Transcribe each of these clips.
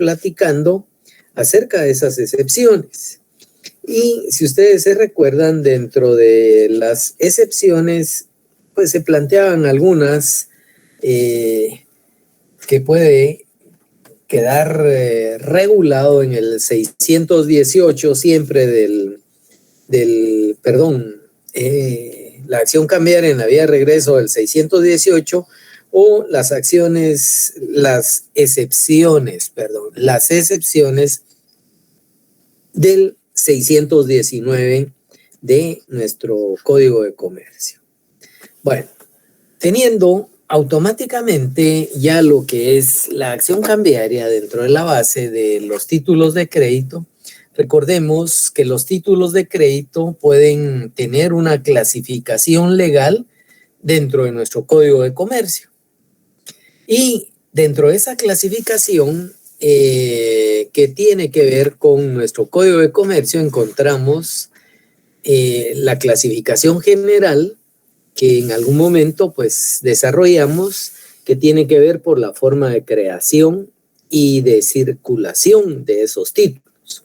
platicando acerca de esas excepciones. Y si ustedes se recuerdan, dentro de las excepciones, pues se planteaban algunas que puede quedar regulado en el 618 siempre la acción cambiaria en la vía de regreso del 618 o las excepciones del 619 de nuestro Código de Comercio. Bueno, teniendo automáticamente ya lo que es la acción cambiaria dentro de la base de los títulos de crédito, recordemos que los títulos de crédito pueden tener una clasificación legal dentro de nuestro Código de Comercio. Y dentro de esa clasificación que tiene que ver con nuestro Código de Comercio, encontramos la clasificación general que en algún momento pues desarrollamos, que tiene que ver por la forma de creación y de circulación de esos títulos.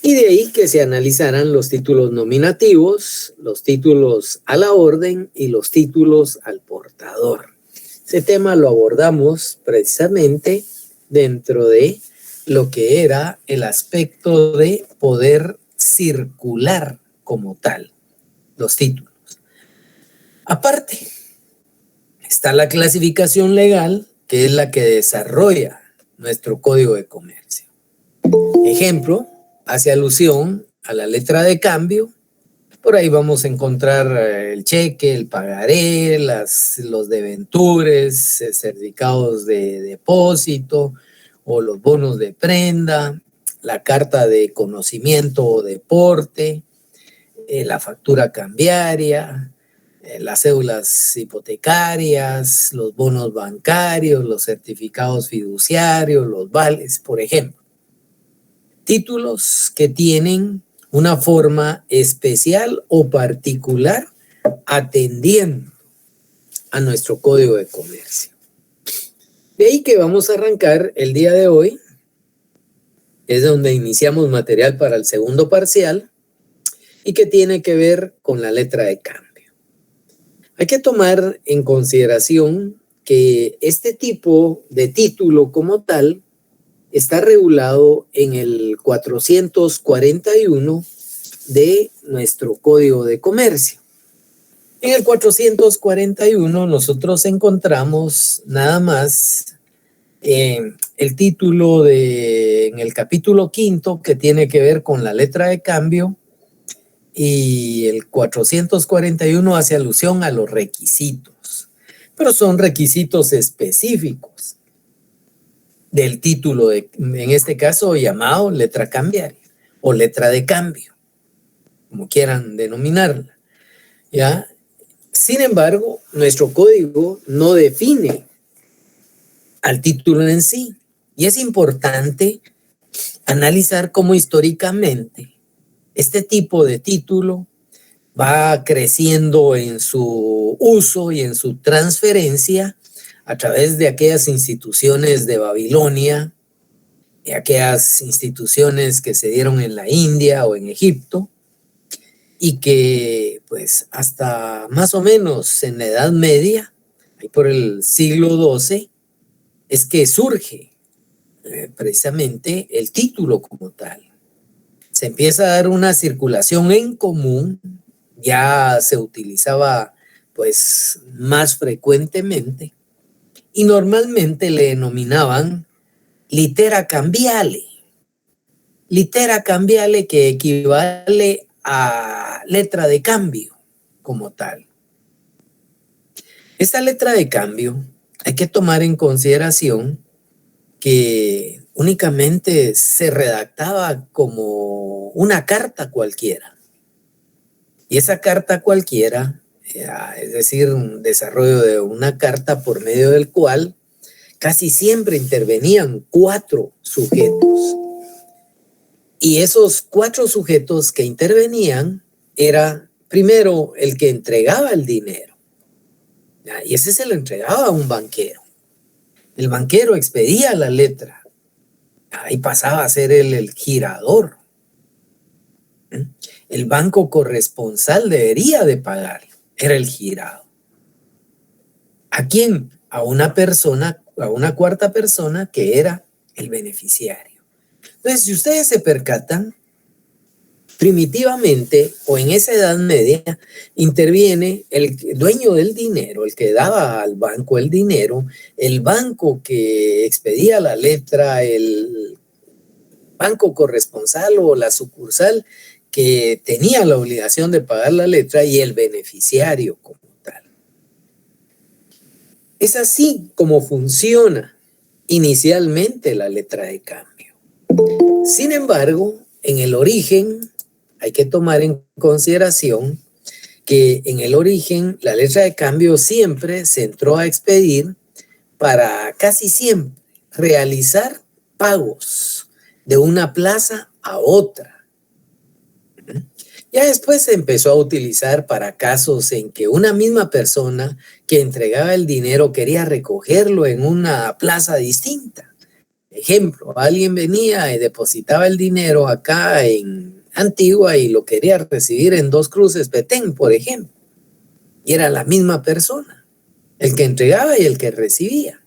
Y de ahí que se analizarán los títulos nominativos, los títulos a la orden y los títulos al portador. Ese tema lo abordamos precisamente dentro de lo que era el aspecto de poder circular como tal los títulos. Aparte, está la clasificación legal, que es la que desarrolla nuestro Código de Comercio. Ejemplo, hace alusión a la letra de cambio. Por ahí vamos a encontrar el cheque, el pagaré, los deventures, certificados de depósito o los bonos de prenda, la carta de conocimiento o deporte, la factura cambiaria, las cédulas hipotecarias, los bonos bancarios, los certificados fiduciarios, los vales, por ejemplo. Títulos que tienen una forma especial o particular atendiendo a nuestro Código de Comercio. De ahí que vamos a arrancar el día de hoy, es donde iniciamos material para el segundo parcial y que tiene que ver con la letra de cambio. Hay que tomar en consideración que este tipo de título como tal está regulado en el 441 de nuestro Código de Comercio. En el 441 nosotros encontramos nada más el título en el capítulo 5 que tiene que ver con la letra de cambio, y el 441 hace alusión a los requisitos, pero son requisitos específicos del título, en este caso llamado letra cambiaria o letra de cambio, como quieran denominarla, ¿ya? Sin embargo, nuestro código no define al título en sí, y es importante analizar cómo históricamente este tipo de título va creciendo en su uso y en su transferencia a través de aquellas instituciones de Babilonia, de aquellas instituciones que se dieron en la India o en Egipto, y que pues hasta más o menos en la Edad Media, ahí por el siglo XII, es que surge precisamente el título como tal. Se empieza a dar una circulación en común, ya se utilizaba pues más frecuentemente y normalmente le denominaban litera cambiale que equivale a letra de cambio como tal. Esta letra de cambio hay que tomar en consideración que únicamente se redactaba como una carta cualquiera. Y esa carta cualquiera, es decir, un desarrollo de una carta por medio del cual casi siempre intervenían 4 sujetos. Y esos 4 sujetos que intervenían era primero el que entregaba el dinero. Y ese se lo entregaba a un banquero. El banquero expedía la letra Ahí pasaba a ser el girador. El banco corresponsal debería de pagar, era el girado. ¿A quién? A una persona, a una cuarta persona que era el beneficiario. Entonces, si ustedes se percatan, primitivamente o en esa Edad Media interviene el dueño del dinero, el que daba al banco el dinero, el banco que expedía la letra, el banco corresponsal o la sucursal que tenía la obligación de pagar la letra y el beneficiario como tal. Es así como funciona inicialmente la letra de cambio. Sin embargo, en el origen hay que tomar en consideración que en el origen la letra de cambio siempre se entró a expedir para casi siempre realizar pagos de una plaza a otra. Ya después se empezó a utilizar para casos en que una misma persona que entregaba el dinero quería recogerlo en una plaza distinta. Ejemplo, alguien venía y depositaba el dinero acá en Antigua y lo quería recibir en Dos Cruces, Petén, por ejemplo. Y era la misma persona, el que entregaba y el que recibía.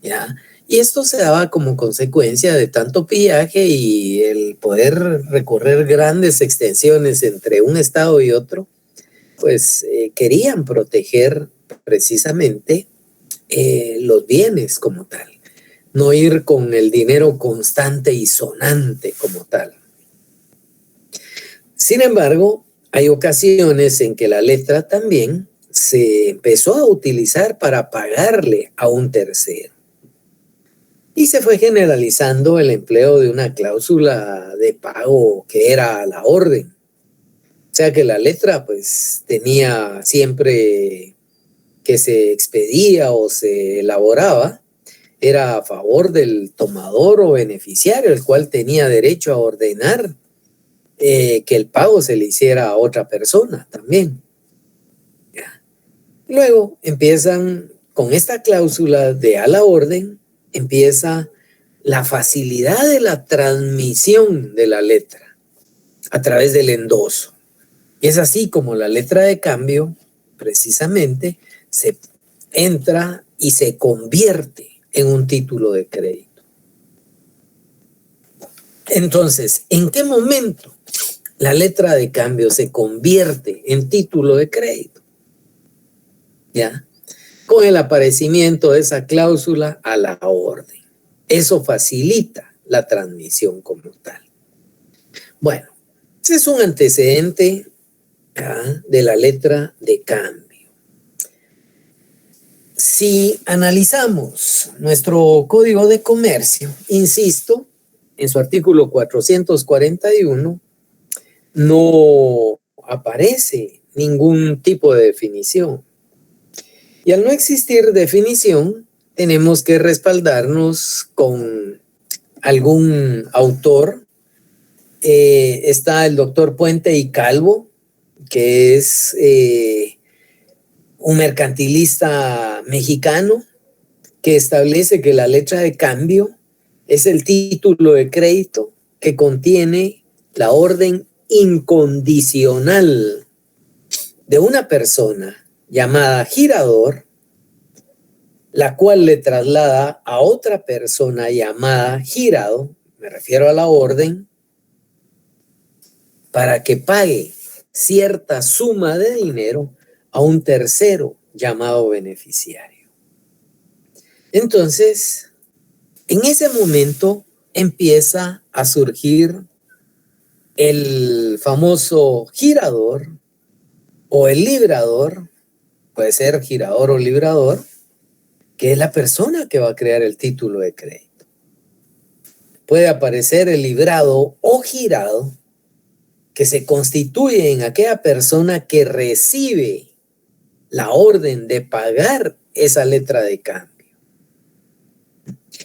¿Ya? Y esto se daba como consecuencia de tanto pillaje y el poder recorrer grandes extensiones entre un estado y otro, pues querían proteger precisamente los bienes como tal, no ir con el dinero constante y sonante como tal. Sin embargo, hay ocasiones en que la letra también se empezó a utilizar para pagarle a un tercero. Y se fue generalizando el empleo de una cláusula de pago que era a la orden. O sea que la letra pues tenía siempre que se expedía o se elaboraba, era a favor del tomador o beneficiario, el cual tenía derecho a ordenar que el pago se le hiciera a otra persona también. ¿Ya? Luego empiezan con esta cláusula de a la orden, empieza la facilidad de la transmisión de la letra a través del endoso. Y es así como la letra de cambio precisamente se entra y se convierte en un título de crédito. Entonces, ¿en qué momento la letra de cambio se convierte en título de crédito? ¿Ya? Con el aparecimiento de esa cláusula a la orden. Eso facilita la transmisión como tal. Bueno, ese es un antecedente de la letra de cambio. Si analizamos nuestro Código de Comercio, insisto, en su artículo 441, no aparece ningún tipo de definición. Y al no existir definición, tenemos que respaldarnos con algún autor. Está el doctor Puente y Calvo, que es un mercantilista mexicano que establece que la letra de cambio es el título de crédito que contiene la orden incondicional de una persona llamada girador, la cual le traslada a otra persona llamada girado, me refiero a la orden, para que pague cierta suma de dinero a un tercero llamado beneficiario. Entonces, en ese momento empieza a surgir el famoso girador o el librador, puede ser girador o librador, que es la persona que va a crear el título de crédito. Puede aparecer el librado o girado, que se constituye en aquella persona que recibe la orden de pagar esa letra de cambio.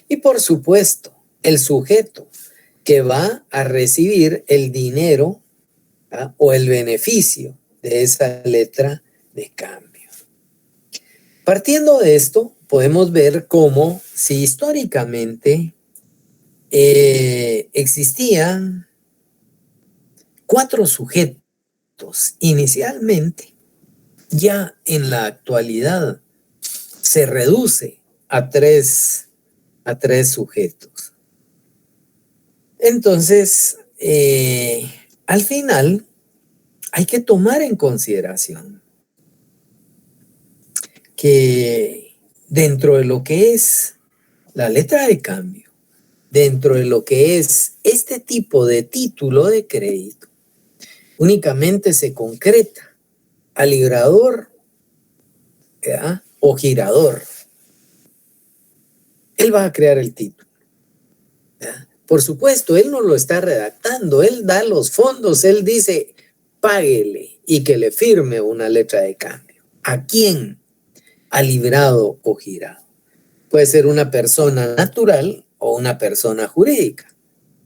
Y por supuesto, el sujeto que va a recibir el dinero o el beneficio de esa letra de cambio. Partiendo de esto, podemos ver cómo si históricamente existían 4 sujetos inicialmente. Ya en la actualidad se reduce a tres sujetos. Entonces, al final, hay que tomar en consideración que dentro de lo que es la letra de cambio, dentro de lo que es este tipo de título de crédito, únicamente se concreta al librador, ¿verdad?, o girador. Él va a crear el título, ¿verdad? Por supuesto, él no lo está redactando, él da los fondos, él dice, páguele y que le firme una letra de cambio. ¿A quién? Al librado o girado. Puede ser una persona natural o una persona jurídica.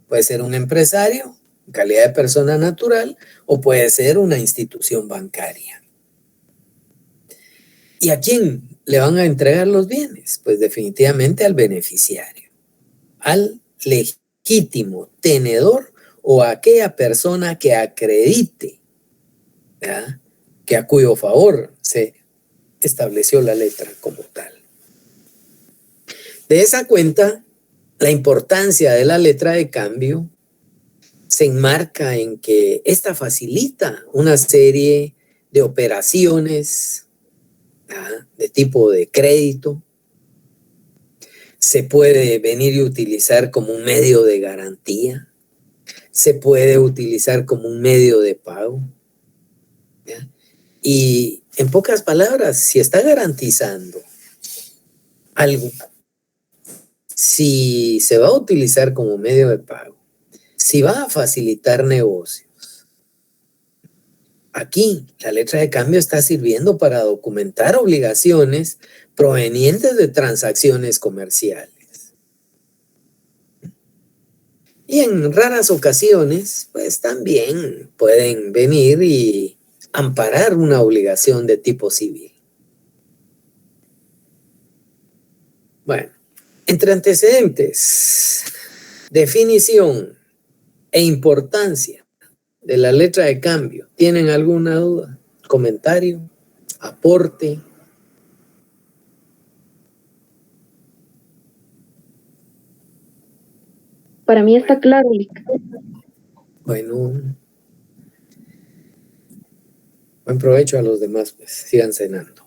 Puede ser un empresario en calidad de persona natural o puede ser una institución bancaria. ¿Y a quién le van a entregar los bienes? Pues definitivamente al beneficiario, al legítimo tenedor o a aquella persona que acredite, ¿verdad?, que a cuyo favor se estableció la letra como tal. De esa cuenta, la importancia de la letra de cambio se enmarca en que esta facilita una serie de operaciones, ¿verdad?, de tipo de crédito. Se puede venir y utilizar como un medio de garantía. Se puede utilizar como un medio de pago, ¿ya? Y en pocas palabras, si está garantizando algo, si se va a utilizar como medio de pago, si va a facilitar negocios, aquí la letra de cambio está sirviendo para documentar obligaciones provenientes de transacciones comerciales. Y en raras ocasiones, pues también pueden venir y amparar una obligación de tipo civil. Bueno, entre antecedentes, definición e importancia de la letra de cambio, ¿tienen alguna duda, comentario, aporte? Para mí está claro, Lic. Bueno, buen provecho a los demás, pues sigan cenando.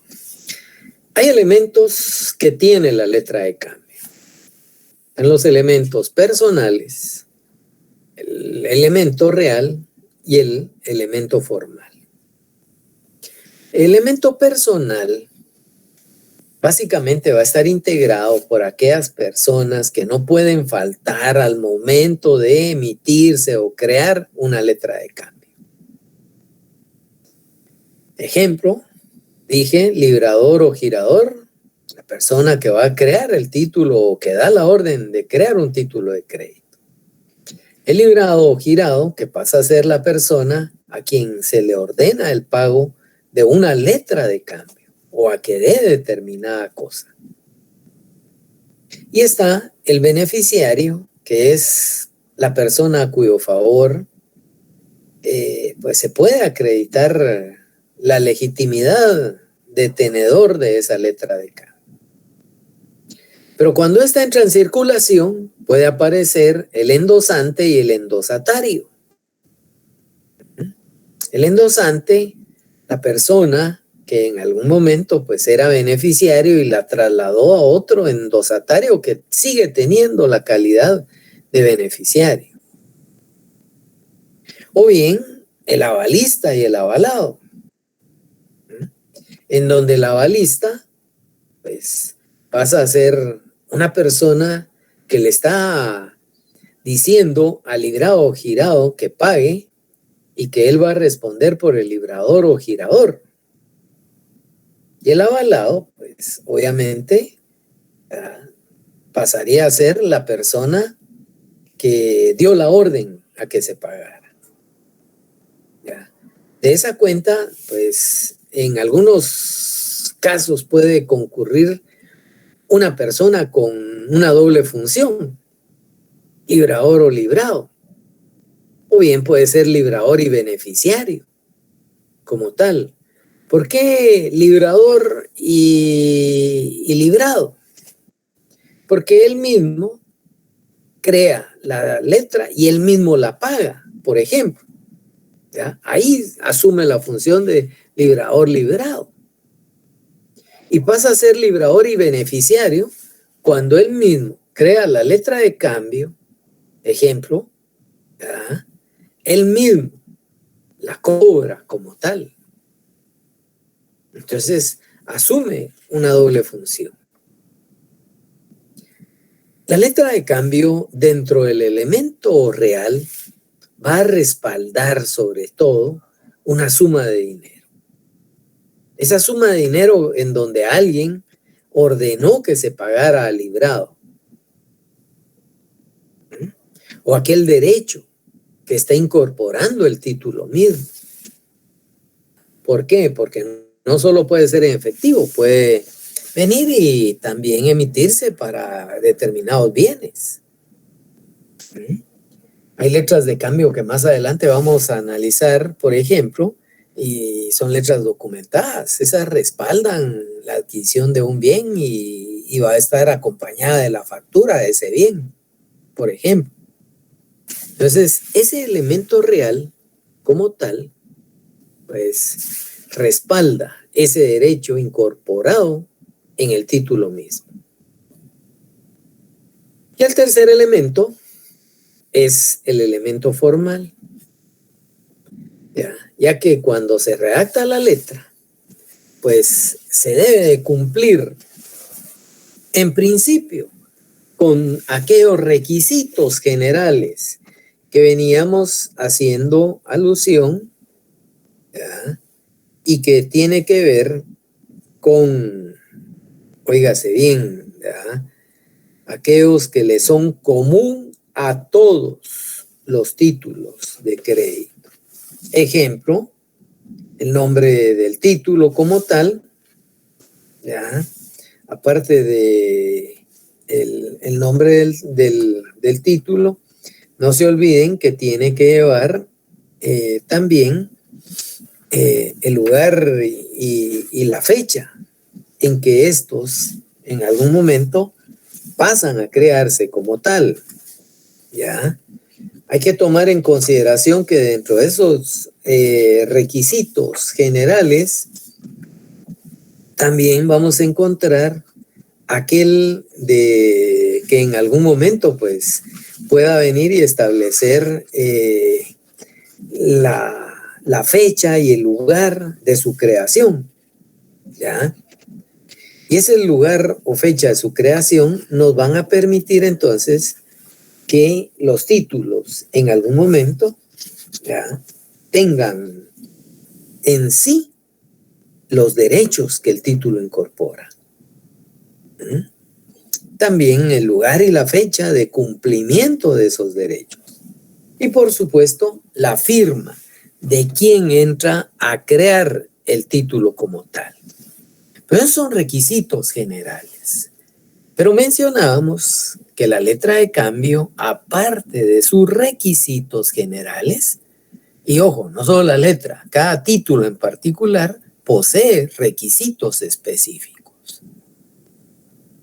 Hay elementos que tiene la letra de cambio. En los elementos personales, el elemento real y el elemento formal. El elemento personal básicamente va a estar integrado por aquellas personas que no pueden faltar al momento de emitirse o crear una letra de cambio. Ejemplo, dije librador o girador, la persona que va a crear el título o que da la orden de crear un título de crédito. El librado o girado, que pasa a ser la persona a quien se le ordena el pago de una letra de cambio o a que dé determinada cosa. Y está el beneficiario, que es la persona a cuyo favor pues se puede acreditar la legitimidad de tenedor de esa letra de cambio. Pero cuando esta entra en circulación, puede aparecer el endosante y el endosatario. El endosante, la persona que en algún momento pues era beneficiario y la trasladó a otro endosatario que sigue teniendo la calidad de beneficiario. O bien el avalista y el avalado, en donde el avalista pues pasa a ser una persona que le está diciendo al librado o girado que pague y que él va a responder por el librador o girador. Y el avalado, pues obviamente pasaría a ser la persona que dio la orden a que se pagara. ¿Ya? De esa cuenta, pues en algunos casos puede concurrir una persona con una doble función librador o librado. O bien puede ser librador y beneficiario, como tal. ¿Por qué librador y librado? Porque él mismo crea la letra y él mismo la paga, por ejemplo. ¿Ya? Ahí asume la función de librador librado. Y pasa a ser librador y beneficiario cuando él mismo crea la letra de cambio, ejemplo, ¿ya? Él mismo la cobra como tal. Entonces, asume una doble función. La letra de cambio dentro del elemento real va a respaldar sobre todo una suma de dinero. Esa suma de dinero en donde alguien ordenó que se pagara al librado. O aquel derecho que está incorporando el título mismo. ¿Por qué? Porque no solo puede ser en efectivo, puede venir y también emitirse para determinados bienes. Hay letras de cambio que más adelante vamos a analizar, por ejemplo, y son letras documentadas. Esas respaldan la adquisición de un bien y va a estar acompañada de la factura de ese bien, por ejemplo. Entonces, ese elemento real como tal, pues respalda ese derecho incorporado en el título mismo. Y el tercer elemento es el elemento formal, ya que cuando se redacta la letra, pues se debe de cumplir en principio con aquellos requisitos generales que veníamos haciendo alusión, ¿ya? Y que tiene que ver con, óigase bien, ¿ya? Aquellos que le son común a todos los títulos de crédito. Ejemplo, el nombre del título como tal, ¿ya? Aparte de el nombre del título, no se olviden que tiene que llevar también el lugar y la fecha en que estos en algún momento pasan a crearse como tal, ¿ya? Hay que tomar en consideración que dentro de esos requisitos generales también vamos a encontrar aquel de que en algún momento pues pueda venir y establecer la fecha y el lugar de su creación, ¿ya? Y ese lugar o fecha de su creación nos van a permitir entonces que los títulos en algún momento, ¿ya?, tengan en sí los derechos que el título incorpora. También el lugar y la fecha de cumplimiento de esos derechos. Y por supuesto, la firma de quien entra a crear el título como tal. Pero esos son requisitos generales. Pero mencionábamos que la letra de cambio, aparte de sus requisitos generales, y ojo, no solo la letra, cada título en particular posee requisitos específicos.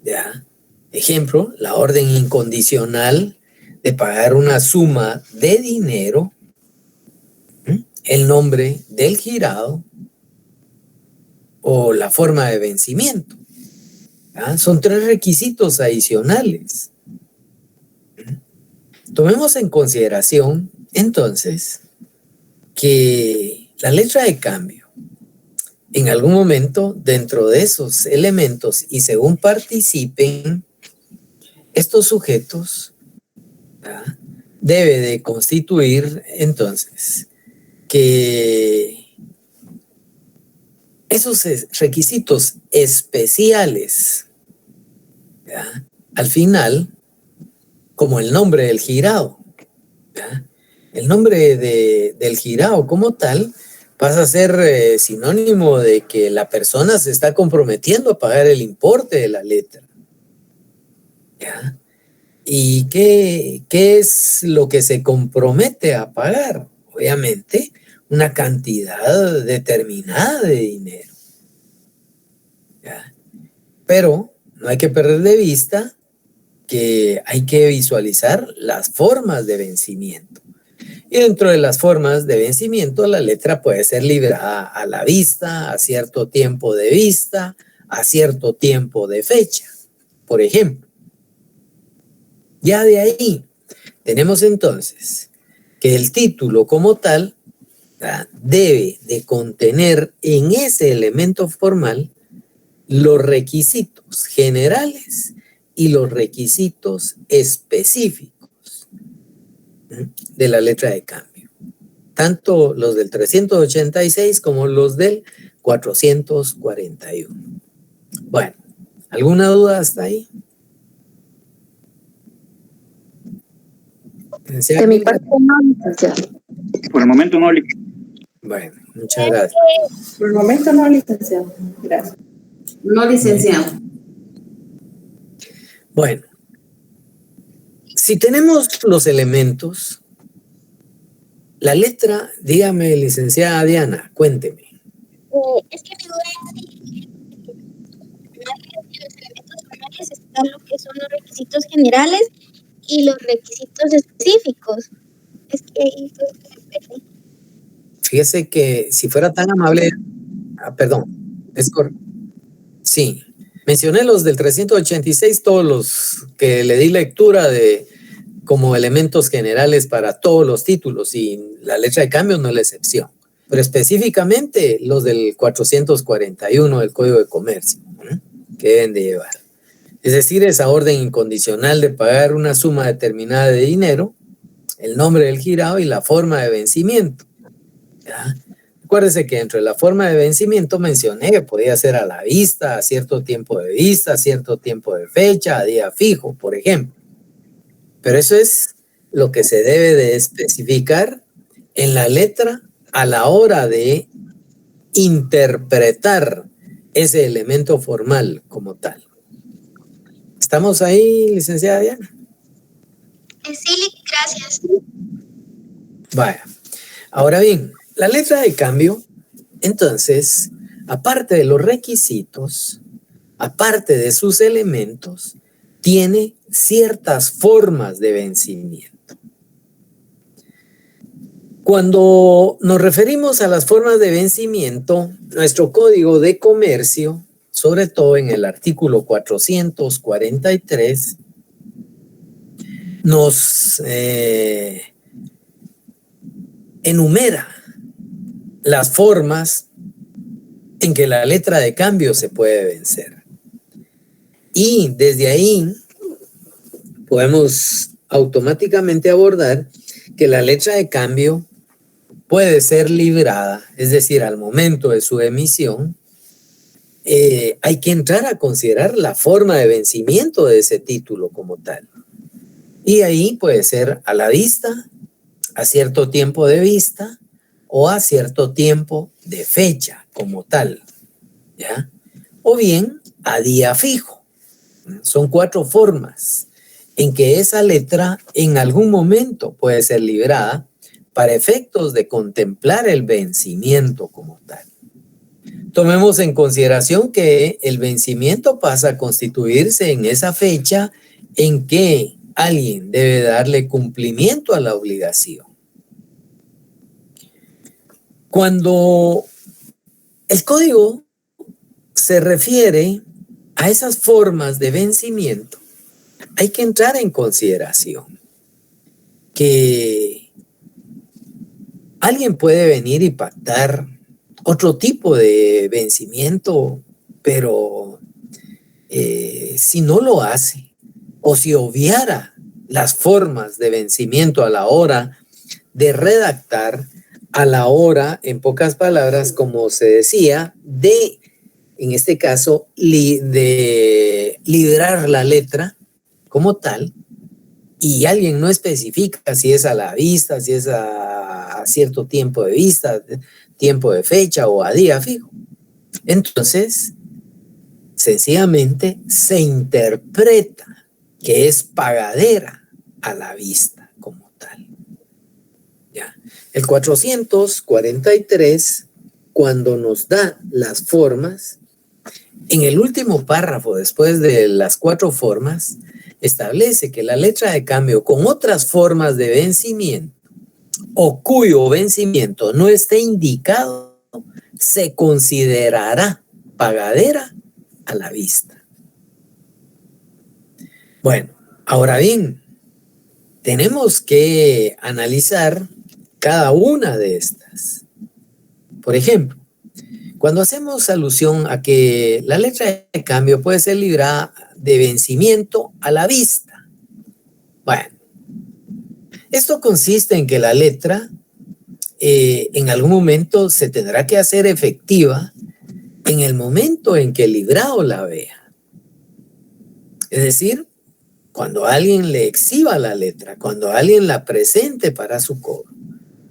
¿Ya? Ejemplo, la orden incondicional de pagar una suma de dinero, el nombre del girado o la forma de vencimiento. ¿Ya? Son 3 requisitos adicionales. Tomemos en consideración, entonces, que la letra de cambio, en algún momento, dentro de esos elementos y según participen estos sujetos, ¿ya?, debe de constituir, entonces, que esos requisitos especiales, ¿ya?, al final, como el nombre del girado, ¿ya?, el nombre del girado como tal pasa a ser sinónimo de que la persona se está comprometiendo a pagar el importe de la letra, ¿ya? ¿Y qué es lo que se compromete a pagar? Obviamente, una cantidad determinada de dinero. ¿Ya? Pero no hay que perder de vista que hay que visualizar las formas de vencimiento. Y dentro de las formas de vencimiento, la letra puede ser librada a la vista, a cierto tiempo de vista, a cierto tiempo de fecha, por ejemplo. Ya de ahí tenemos entonces que el título como tal debe de contener en ese elemento formal los requisitos generales y los requisitos específicos de la letra de cambio, tanto los del 386 como los del 441. Bueno, ¿alguna duda hasta ahí? De mi parte no, licenciado. Por el momento no, Bueno, muchas gracias. Por el momento no, licenciado. Gracias. No, licenciado. Bueno, si tenemos los elementos, la letra, dígame, licenciada Diana, cuénteme. Es que mi duda es si los elementos formales están lo que son los requisitos generales y los requisitos específicos. Es que ahí Fíjese que si fuera tan amable, perdón, es correcto. Sí, mencioné los del 386, todos los que le di lectura de como elementos generales para todos los títulos y la letra de cambio no es la excepción. Pero específicamente los del 441 del Código de Comercio, que deben de llevar. Es decir, esa orden incondicional de pagar una suma determinada de dinero, el nombre del girado y la forma de vencimiento. ¿Ya? Acuérdese que dentro de la forma de vencimiento mencioné que podía ser a la vista, a cierto tiempo de vista, a cierto tiempo de fecha, a día fijo, por ejemplo. Pero eso es lo que se debe de especificar en la letra a la hora de interpretar ese elemento formal como tal. ¿Estamos ahí, licenciada Diana? sí, gracias. Vaya. Ahora bien, la letra de cambio, entonces, aparte de los requisitos, aparte de sus elementos, tiene ciertas formas de vencimiento. Cuando nos referimos a las formas de vencimiento, nuestro Código de Comercio, sobre todo en el artículo 443, nos enumera las formas en que la letra de cambio se puede vencer. Y desde ahí podemos automáticamente abordar que la letra de cambio puede ser librada, es decir, al momento de su emisión, hay que entrar a considerar la forma de vencimiento de ese título como tal. Y ahí puede ser a la vista, a cierto tiempo de vista o a cierto tiempo de fecha como tal, ¿ya? O bien a día fijo. Son 4 formas en que esa letra en algún momento puede ser librada para efectos de contemplar el vencimiento como tal. Tomemos en consideración que el vencimiento pasa a constituirse en esa fecha en que alguien debe darle cumplimiento a la obligación. Cuando el código se refiere a esas formas de vencimiento, hay que entrar en consideración que alguien puede venir y pactar otro tipo de vencimiento, pero si no lo hace o si obviara las formas de vencimiento a la hora de redactar, a la hora, en pocas palabras, como se decía, de, en este caso, de liberar la letra como tal, y alguien no especifica si es a la vista, si es a cierto tiempo de vista, tiempo de fecha o a día fijo. Entonces, sencillamente se interpreta que es pagadera a la vista como tal. ¿Ya? El 443, cuando nos da las formas, en el último párrafo, después de las 4 formas, establece que la letra de cambio con otras formas de vencimiento o cuyo vencimiento no esté indicado, se considerará pagadera a la vista. Bueno, ahora bien, tenemos que analizar cada una de estas. Por ejemplo, cuando hacemos alusión a que la letra de cambio puede ser librada de vencimiento a la vista. Bueno, esto consiste en que la letra en algún momento se tendrá que hacer efectiva en el momento en que el librado la vea. Es decir, cuando alguien le exhiba la letra, cuando alguien la presente para su cobro,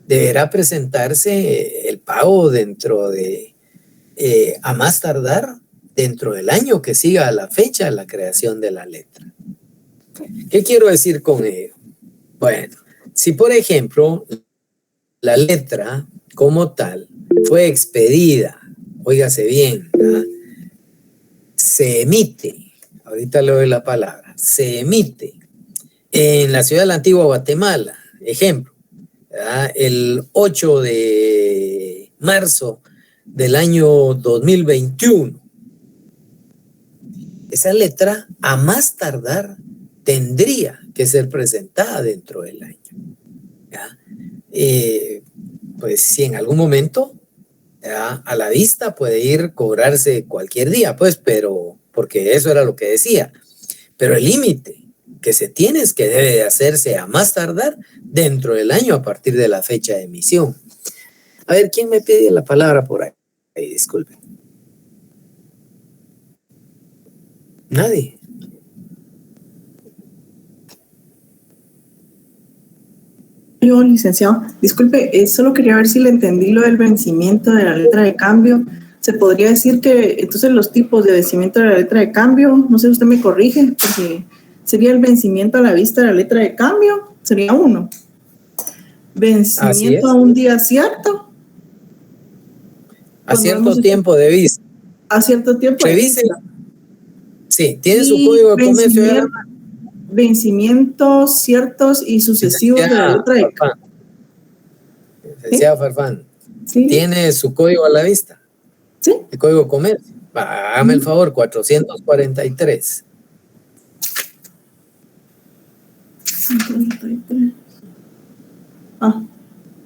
deberá presentarse el pago dentro de, a más tardar, dentro del año que siga a la fecha de la creación de la letra. ¿Qué quiero decir con ello? Bueno, si por ejemplo la letra como tal fue expedida, óigase bien, ¿verdad? Se emite, ahorita le doy la palabra, se emite en la ciudad de la antigua Guatemala, ejemplo, ¿verdad? El 8 de marzo del año 2021. Esa letra, a más tardar, tendría que ser presentada dentro del año. ¿Ya? Pues si en algún momento, ¿ya?, a la vista puede ir cobrarse cualquier día, pues, pero porque eso era lo que decía. Pero el límite que se tiene es que debe de hacerse a más tardar dentro del año a partir de la fecha de emisión. A ver, ¿quién me pide la palabra por ahí? Disculpen. Nadie. Yo, licenciado, disculpe, solo quería ver si le entendí lo del vencimiento de la letra de cambio. ¿Se podría decir que entonces los tipos de vencimiento de la letra de cambio, no sé, usted me corrige, porque sería el vencimiento a la vista de la letra de cambio, sería uno. Vencimiento a un día cierto. A cierto tiempo de vista. A cierto tiempo de vista. Sí, tiene su código de comercio. Vencimientos ciertos y sucesivos de la letra de cambio. Licenciado Farfán, ¿sí? ¿Tiene su código a la vista? Sí. El código de comercio. Hágame el favor, 443.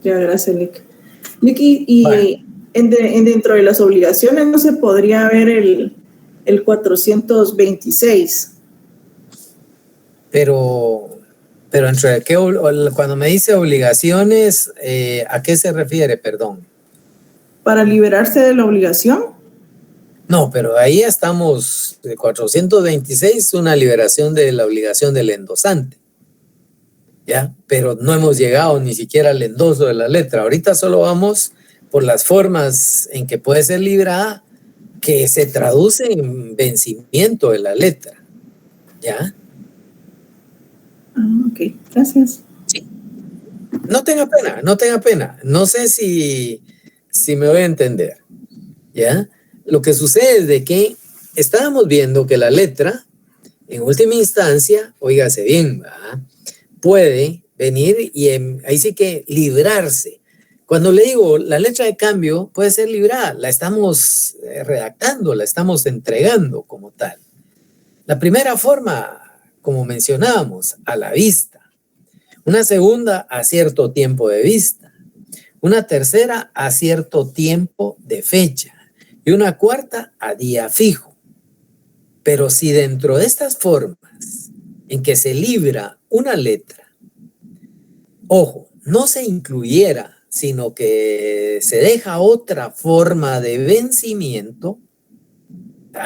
Ya, gracias, Lick. Licky, y bueno, dentro de las obligaciones no se podría ver el 426. Pero entre qué, cuando me dice obligaciones, ¿a qué se refiere? Perdón. ¿Para liberarse de la obligación? No, pero ahí estamos, 426, una liberación de la obligación del endosante. ¿Ya? Pero no hemos llegado ni siquiera al endoso de la letra. Ahorita solo vamos por las formas en que puede ser librada, que se traduce en vencimiento de la letra. ¿Ya? Ok, gracias. Sí. No tenga pena, no tenga pena. No sé si me voy a entender. ¿Ya? Lo que sucede es de que estábamos viendo que la letra, en última instancia, óigase bien, ¿verdad?, puede venir y ahí sí que librarse. Cuando le digo la letra de cambio puede ser librada, la estamos redactando, la estamos entregando como tal. La primera forma, como mencionábamos, a la vista. Una segunda, a cierto tiempo de vista. Una tercera, a cierto tiempo de fecha. Y una cuarta, a día fijo. Pero si dentro de estas formas en que se libra una letra, ojo, no se incluyera, sino que se deja otra forma de vencimiento,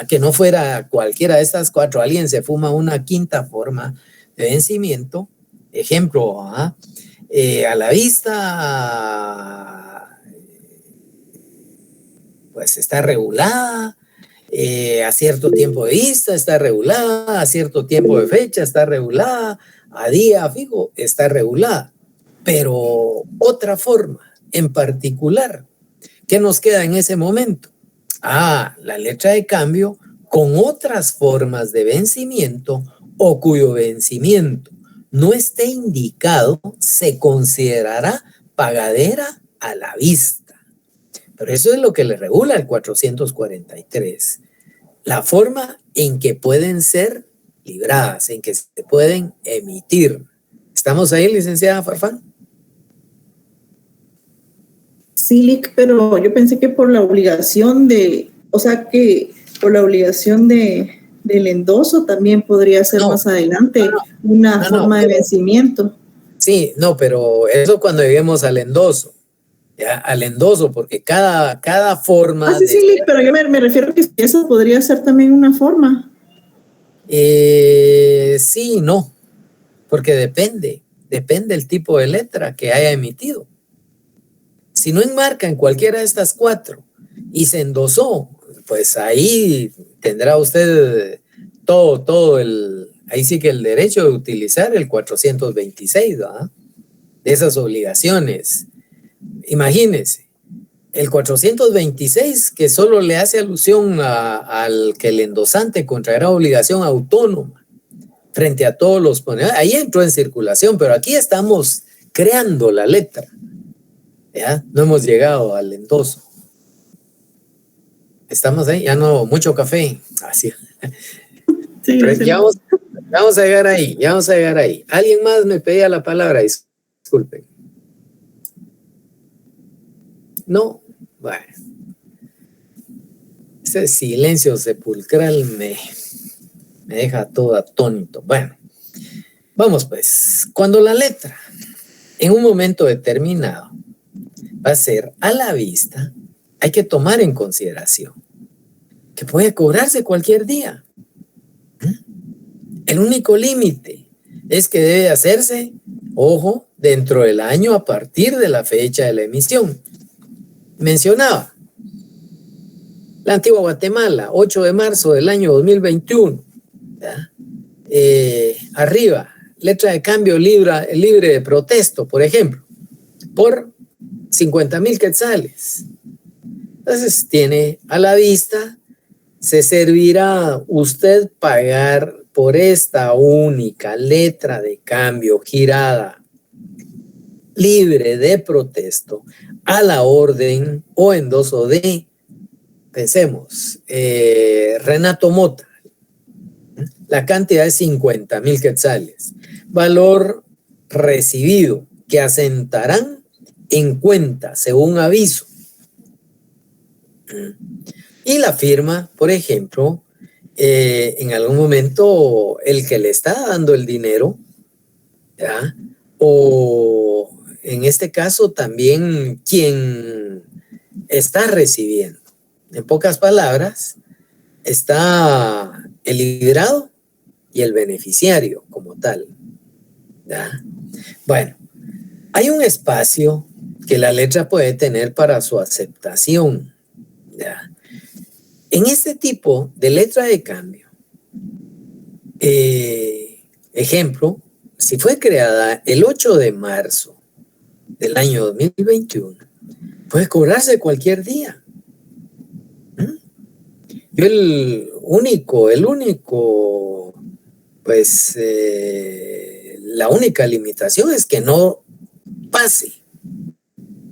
que no fuera cualquiera de estas 4, alguien se fuma una quinta forma de vencimiento, ejemplo, a la vista, pues está regulada A cierto tiempo de vista está regulada, a cierto tiempo de fecha está regulada, a día fijo está regulada. Pero otra forma en particular, ¿qué nos queda en ese momento? La letra de cambio con otras formas de vencimiento o cuyo vencimiento no esté indicado, se considerará pagadera a la vista. Pero eso es lo que le regula el 443. La forma en que pueden ser libradas, en que se pueden emitir. ¿Estamos ahí, licenciada Farfán? Sí, Lic, pero yo pensé que por la obligación del endoso también podría ser más adelante una forma de vencimiento. Sí, no, pero eso cuando lleguemos al endoso. Ya, al endoso, porque cada forma... Sí, Lic, pero yo me refiero a que eso podría ser también una forma. Sí y no, porque depende el tipo de letra que haya emitido. Si no enmarca en cualquiera de estas cuatro y se endosó, pues ahí tendrá usted ahí sí que el derecho de utilizar el 426, ¿verdad? De esas obligaciones. Imagínese, el 426 que solo le hace alusión al que el endosante contraerá obligación autónoma frente a todos los ponedores, ahí entró en circulación, pero aquí estamos creando la letra. ¿Ya? No hemos llegado al endoso. Estamos ahí, ya no, mucho café. Así. Sí, ya vamos a llegar ahí, Alguien más me pedía la palabra, disculpen. No, bueno. Ese silencio sepulcral me deja todo atónito. Bueno, vamos pues. Cuando la letra, en un momento determinado, va a ser a la vista, hay que tomar en consideración que puede cobrarse cualquier día. El único límite es que debe hacerse, ojo, dentro del año a partir de la fecha de la emisión. Mencionaba la Antigua Guatemala, 8 de marzo del año 2021. Arriba, letra de cambio libre de protesto, por ejemplo, por 50,000 quetzales. Entonces tiene a la vista, se servirá usted pagar por esta única letra de cambio girada libre de protesto a la orden o endoso de, pensemos, Renato Mota. La cantidad es 50,000 quetzales. Valor recibido que asentarán en cuenta según aviso. Y la firma, por ejemplo, en algún momento el que le está dando el dinero, ¿ya? O en este caso también quien está recibiendo. En pocas palabras, está el librado y el beneficiario como tal, ¿ya? Bueno, hay un espacio que la letra puede tener para su aceptación, ¿ya? En este tipo de letra de cambio, ejemplo, si fue creada el 8 de marzo del año 2021, puede cobrarse cualquier día. Yo el único, pues la única limitación es que no pase.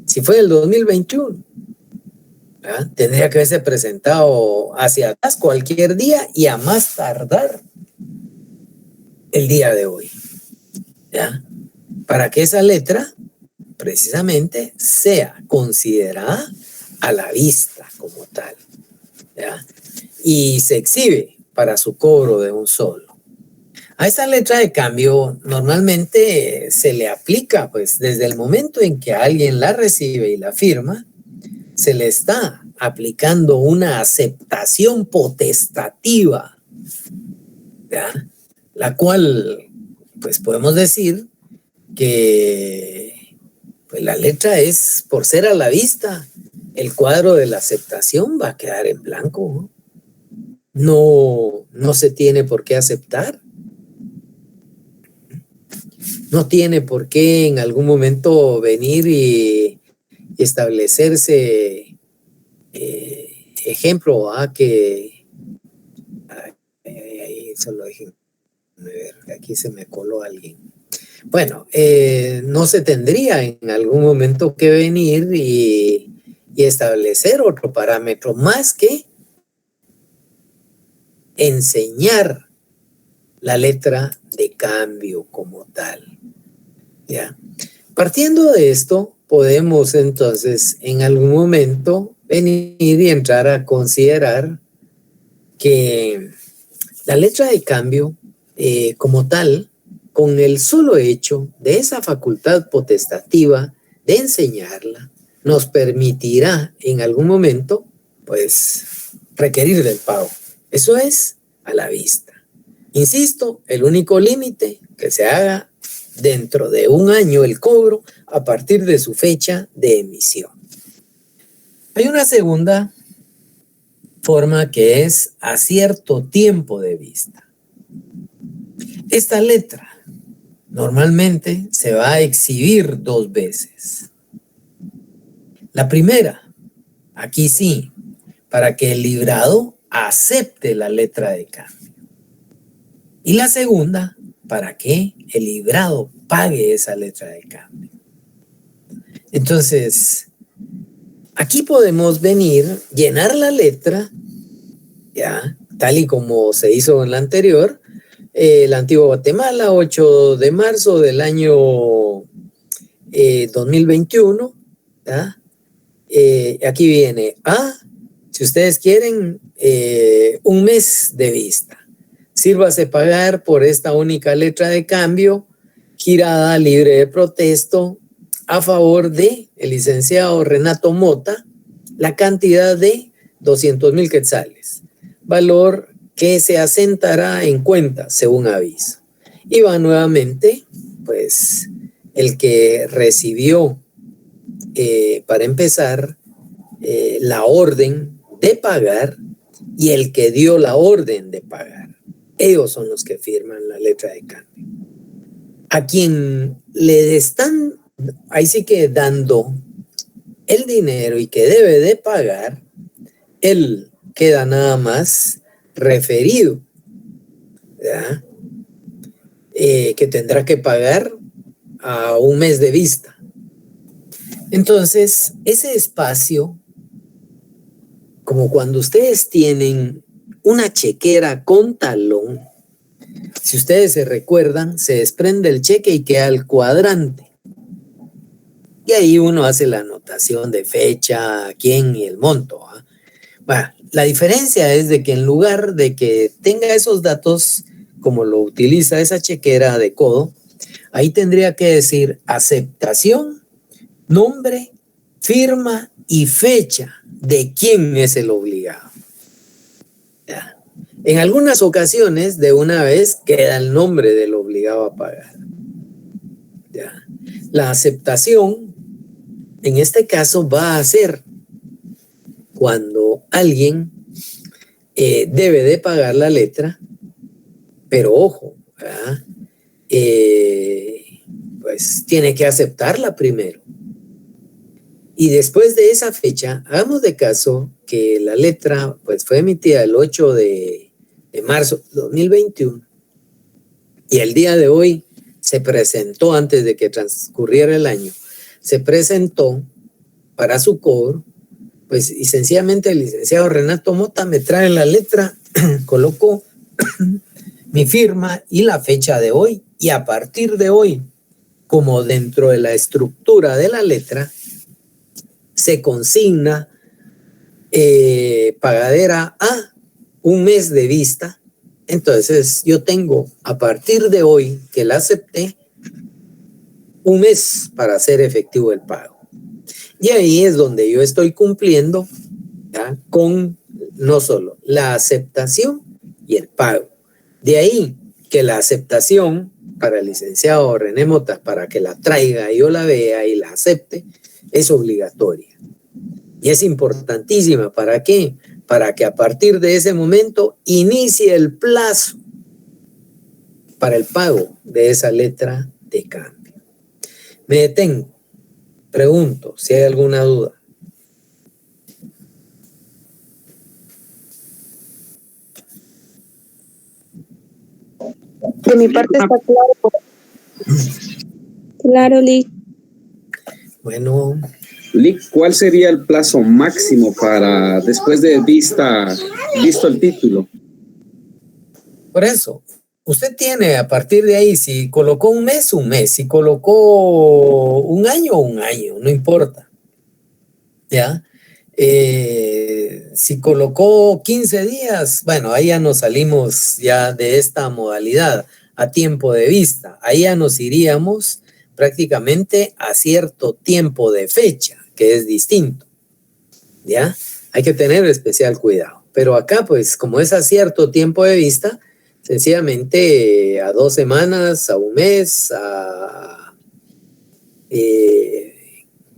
Si fue el 2021, ¿verdad? Tendría que haberse presentado hacia atrás cualquier día y a más tardar el día de hoy, ¿ya? Para que esa letra precisamente sea considerada a la vista como tal, ¿ya? Y se exhibe para su cobro de un solo. A esa letra de cambio normalmente se le aplica, pues desde el momento en que alguien la recibe y la firma, se le está aplicando una aceptación potestativa, ¿ya? La cual, pues podemos decir que pues, la letra es, por ser a la vista, el cuadro de la aceptación va a quedar en blanco, ¿no? no se tiene por qué aceptar. No tiene por qué en algún momento venir y establecerse ejemplo que ahí solo déjenme ver, aquí se me coló alguien. Bueno, no se tendría en algún momento que venir y establecer otro parámetro más que enseñar la letra de cambio como tal. ¿Ya? Partiendo de esto, podemos entonces en algún momento venir y entrar a considerar que la letra de cambio como tal, con el solo hecho de esa facultad potestativa de enseñarla, nos permitirá en algún momento, pues, requerir del pago. Eso es a la vista. Insisto, el único límite que se haga dentro de un año el cobro a partir de su fecha de emisión. Hay una segunda forma que es a cierto tiempo de vista. Esta letra normalmente se va a exhibir 2 veces. La primera, aquí sí, para que el librado acepte la letra de cambio. Y la segunda, para que el librado pague esa letra de cambio. Entonces, aquí podemos venir, llenar la letra, ya, tal y como se hizo en la anterior, la Antigua Guatemala, 8 de marzo del año 2021, ¿ya? Aquí viene si ustedes quieren, un mes de vista. Sírvase pagar por esta única letra de cambio, girada libre de protesto, a favor de el licenciado Renato Mota, la cantidad de 200,000 quetzales, valor que se asentará en cuenta según aviso. Y va nuevamente, pues, el que recibió, para empezar, la orden de pagar y el que dio la orden de pagar. Ellos son los que firman la letra de cambio. A quien le están, ahí sí que dando el dinero y que debe de pagar, él queda nada más referido, ¿ya? Que tendrá que pagar a un mes de vista. Entonces, ese espacio, como cuando ustedes tienen una chequera con talón, si ustedes se recuerdan, se desprende el cheque y queda el cuadrante. Y ahí uno hace la anotación de fecha, quién y el monto. Bueno, la diferencia es de que en lugar de que tenga esos datos como lo utiliza esa chequera de codo, ahí tendría que decir aceptación, nombre, firma y fecha de quién es el obligado. ¿Ya? En algunas ocasiones, de una vez, queda el nombre del obligado a pagar. ¿Ya? La aceptación, en este caso, va a ser cuando alguien debe de pagar la letra, pero ojo, pues tiene que aceptarla primero. Y después de esa fecha, hagamos de caso que la letra pues, fue emitida el 8 de marzo de 2021 y el día de hoy se presentó, antes de que transcurriera el año, se presentó para su cobro, pues y sencillamente el licenciado Renato Mota me trae la letra, colocó mi firma y la fecha de hoy, y a partir de hoy, como dentro de la estructura de la letra, se consigna pagadera a un mes de vista. Entonces yo tengo a partir de hoy que la acepté un mes para hacer efectivo el pago. Y ahí es donde yo estoy cumpliendo, ¿ya?, con no solo la aceptación y el pago. De ahí que la aceptación para el licenciado René Mota, para que la traiga y yo la vea y la acepte, es obligatoria. Y es importantísima. ¿Para qué? para que a partir de ese momento inicie el plazo para el pago de esa letra de cambio. Me detengo, pregunto si hay alguna duda. De mi parte está claro. Claro, Lick. Bueno, Lick, ¿cuál sería el plazo máximo para después de visto el título? por eso, usted tiene a partir de ahí, si colocó un mes, si colocó un año, no importa. ¿Ya? Si colocó 15 días, bueno, ahí ya nos salimos ya de esta modalidad a tiempo de vista. Ahí ya nos iríamos prácticamente a cierto tiempo de fecha, que es distinto. ¿Ya? Hay que tener especial cuidado. Pero acá, pues, como es a cierto tiempo de vista, sencillamente a 2 semanas, a un mes, a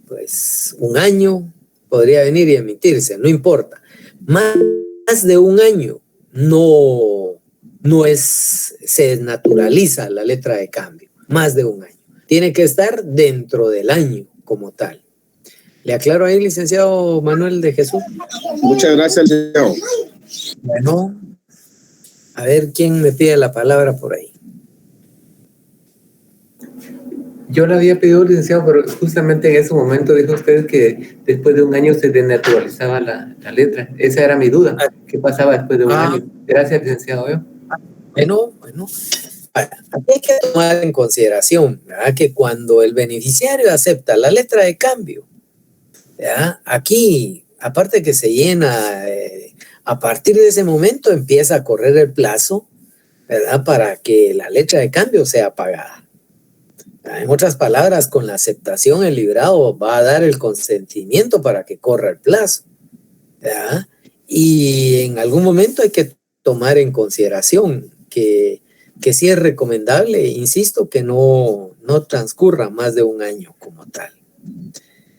pues un año, podría venir y emitirse, no importa. Más de un año no se desnaturaliza la letra de cambio, más de un año. Tiene que estar dentro del año como tal. ¿Le aclaro ahí, licenciado Manuel de Jesús? Muchas gracias, licenciado. Bueno, a ver quién me pide la palabra por ahí. Yo le había pedido, licenciado, pero justamente en ese momento dijo usted que después de un año se desnaturalizaba la letra. Esa era mi duda. ¿Qué pasaba después de un año? Gracias, licenciado. Bueno. Aquí hay que tomar en consideración, ¿verdad?, que cuando el beneficiario acepta la letra de cambio, ¿verdad?, aquí, aparte que se llena, a partir de ese momento empieza a correr el plazo, ¿verdad?, para que la letra de cambio sea pagada. En otras palabras, con la aceptación el librado va a dar el consentimiento para que corra el plazo, ¿verdad? Y en algún momento hay que tomar en consideración que sí es recomendable, insisto, que no transcurra más de un año como tal,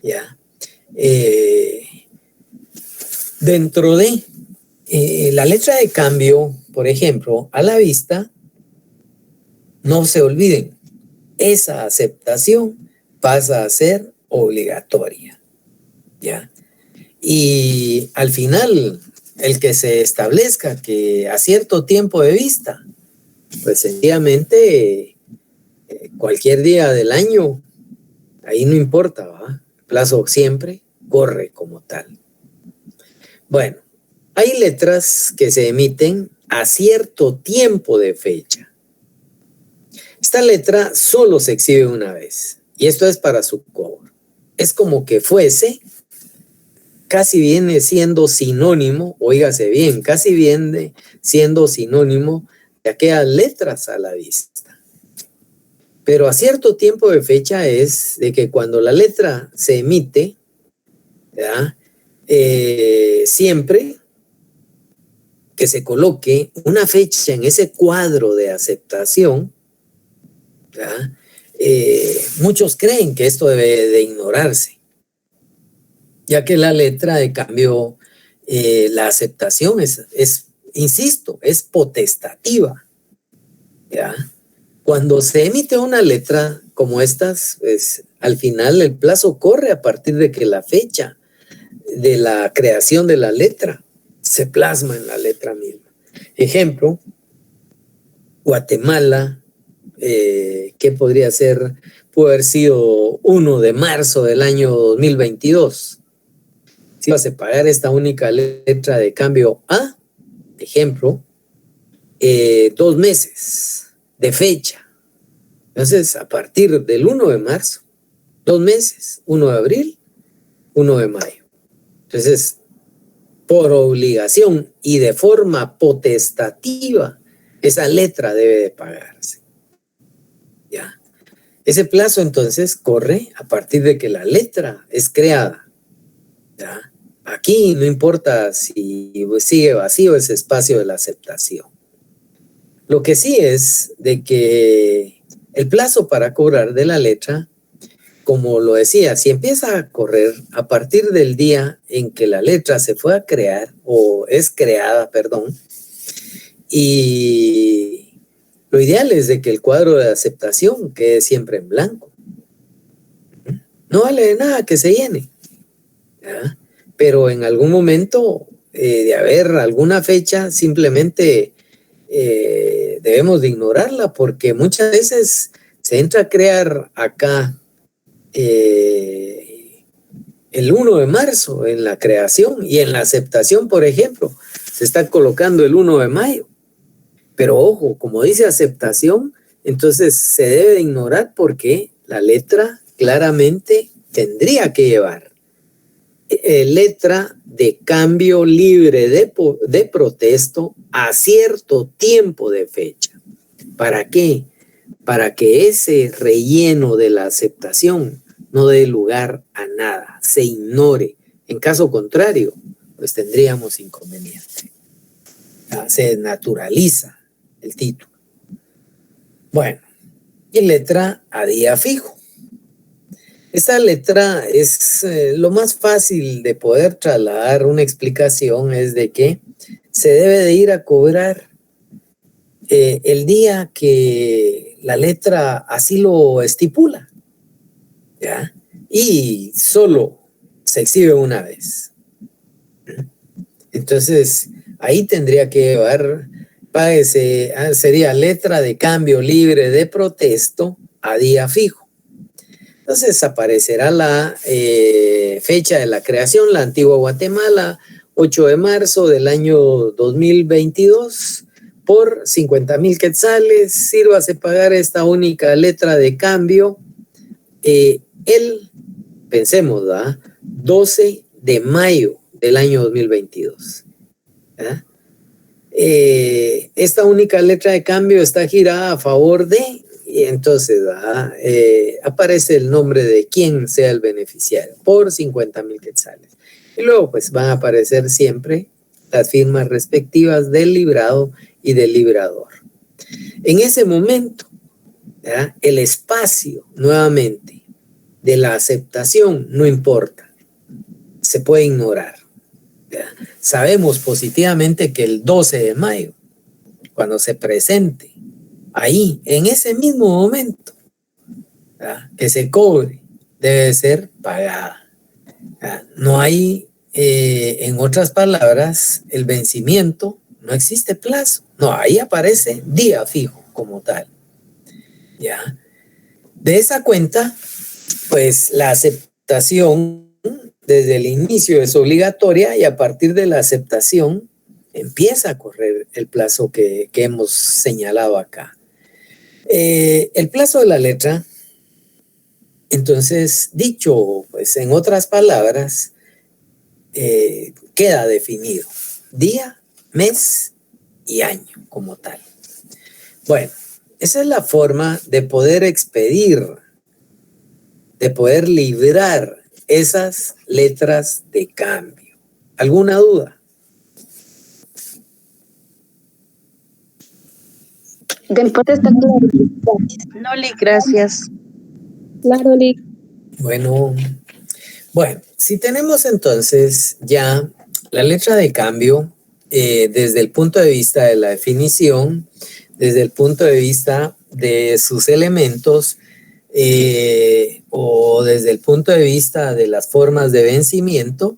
¿ya? Dentro de la letra de cambio, por ejemplo, a la vista, no se olviden, esa aceptación pasa a ser obligatoria, ¿ya? Y al final, el que se establezca que a cierto tiempo de vista, pues sencillamente cualquier día del año, ahí no importa, ¿va? El plazo siempre corre como tal. Bueno, hay letras que se emiten a cierto tiempo de fecha. Esta letra solo se exhibe una vez y esto es para su cobro. Es como que fuese, casi viene siendo sinónimo, óigase bien, casi viene siendo sinónimo de aquellas letras a la vista. Pero a cierto tiempo de fecha es de que cuando la letra se emite, ¿verdad?, siempre que se coloque una fecha en ese cuadro de aceptación, ¿verdad?, muchos creen que esto debe de ignorarse, ya que la letra de cambio, la aceptación insisto, es potestativa, ¿ya? Cuando se emite una letra como estas, pues al final el plazo corre a partir de que la fecha de la creación de la letra se plasma en la letra misma. Ejemplo, Guatemala, ¿qué podría ser? Puede haber sido 1 de marzo del año 2022. Si vas a pagar esta única letra de cambio A, ejemplo, 2 meses de fecha. Entonces, a partir del 1 de marzo, 2 meses, 1 de abril, 1 de mayo. Entonces, por obligación y de forma potestativa, esa letra debe de pagarse. ¿Ya? Ese plazo entonces corre a partir de que la letra es creada. ¿Ya? Aquí no importa si sigue vacío ese espacio de la aceptación. Lo que sí es de que el plazo para cobrar de la letra como lo decía, si empieza a correr a partir del día en que la letra se fue a crear, o es creada, perdón, y lo ideal es de que el cuadro de aceptación quede siempre en blanco. No vale de nada que se llene, ¿ya? Pero en algún momento de haber alguna fecha, simplemente debemos de ignorarla, porque muchas veces se entra a crear acá el 1 de marzo en la creación, y en la aceptación, por ejemplo, se está colocando el 1 de mayo. Pero ojo, como dice aceptación, entonces se debe de ignorar, porque la letra claramente tendría que llevar letra de cambio libre de protesto a cierto tiempo de fecha. ¿Para qué? Para que ese relleno de la aceptación no dé lugar a nada, se ignore. En caso contrario, pues tendríamos inconveniente. Se naturaliza el título. Bueno, y letra a día fijo. Esta letra es lo más fácil de poder trasladar una explicación, es de que se debe de ir a cobrar el día que la letra así lo estipula, ¿ya? Y solo se exhibe una vez. Entonces, ahí tendría que llevar, páguese, sería letra de cambio libre de protesto a día fijo. Entonces aparecerá la fecha de la creación, la antigua Guatemala, 8 de marzo del año 2022, por 50,000 quetzales, sírvase pagar esta única letra de cambio, pensemos, ¿verdad? 12 de mayo del año 2022. ¿Verdad? Esta única letra de cambio está girada a favor de, y entonces aparece el nombre de quien sea el beneficiario por 50,000 quetzales. Y luego pues van a aparecer siempre las firmas respectivas del librado y del librador. En ese momento, ¿verdad?, el espacio nuevamente de la aceptación no importa, se puede ignorar. ¿Verdad? Sabemos positivamente que el 12 de mayo, cuando se presente ahí, en ese mismo momento, ¿verdad?, que se cobre, debe ser pagada. ¿Verdad? No hay, en otras palabras, el vencimiento, no existe plazo. No, ahí aparece día fijo como tal. ¿Ya? De esa cuenta, pues la aceptación desde el inicio es obligatoria, y a partir de la aceptación empieza a correr el plazo que hemos señalado acá. El plazo de la letra, entonces, dicho pues en otras palabras, queda definido: día, mes y año como tal. Bueno, esa es la forma de poder expedir, de poder librar esas letras de cambio. ¿Alguna duda? Del pote está claro. No, Lick, gracias. Claro, Lick. Bueno, si tenemos entonces ya la letra de cambio desde el punto de vista de la definición, desde el punto de vista de sus elementos, o desde el punto de vista de las formas de vencimiento,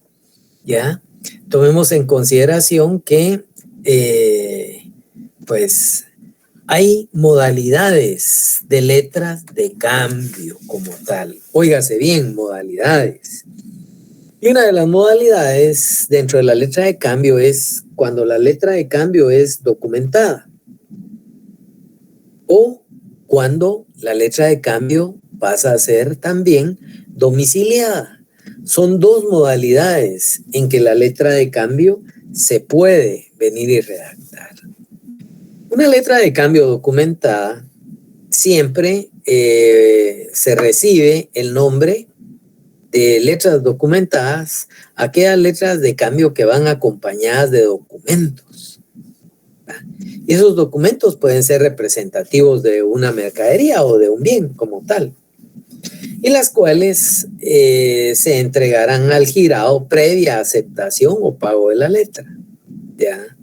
ya tomemos en consideración que pues hay modalidades de letras de cambio como tal. Óigase bien, modalidades. Y una de las modalidades dentro de la letra de cambio es cuando la letra de cambio es documentada, o cuando la letra de cambio pasa a ser también domiciliada. Son dos modalidades en que la letra de cambio se puede venir y redactar. Una letra de cambio documentada siempre se recibe el nombre de letras documentadas, aquellas letras de cambio que van acompañadas de documentos. Y esos documentos pueden ser representativos de una mercadería o de un bien como tal. y las cuales se entregarán al girado previa aceptación o pago de la letra. ¿Ya?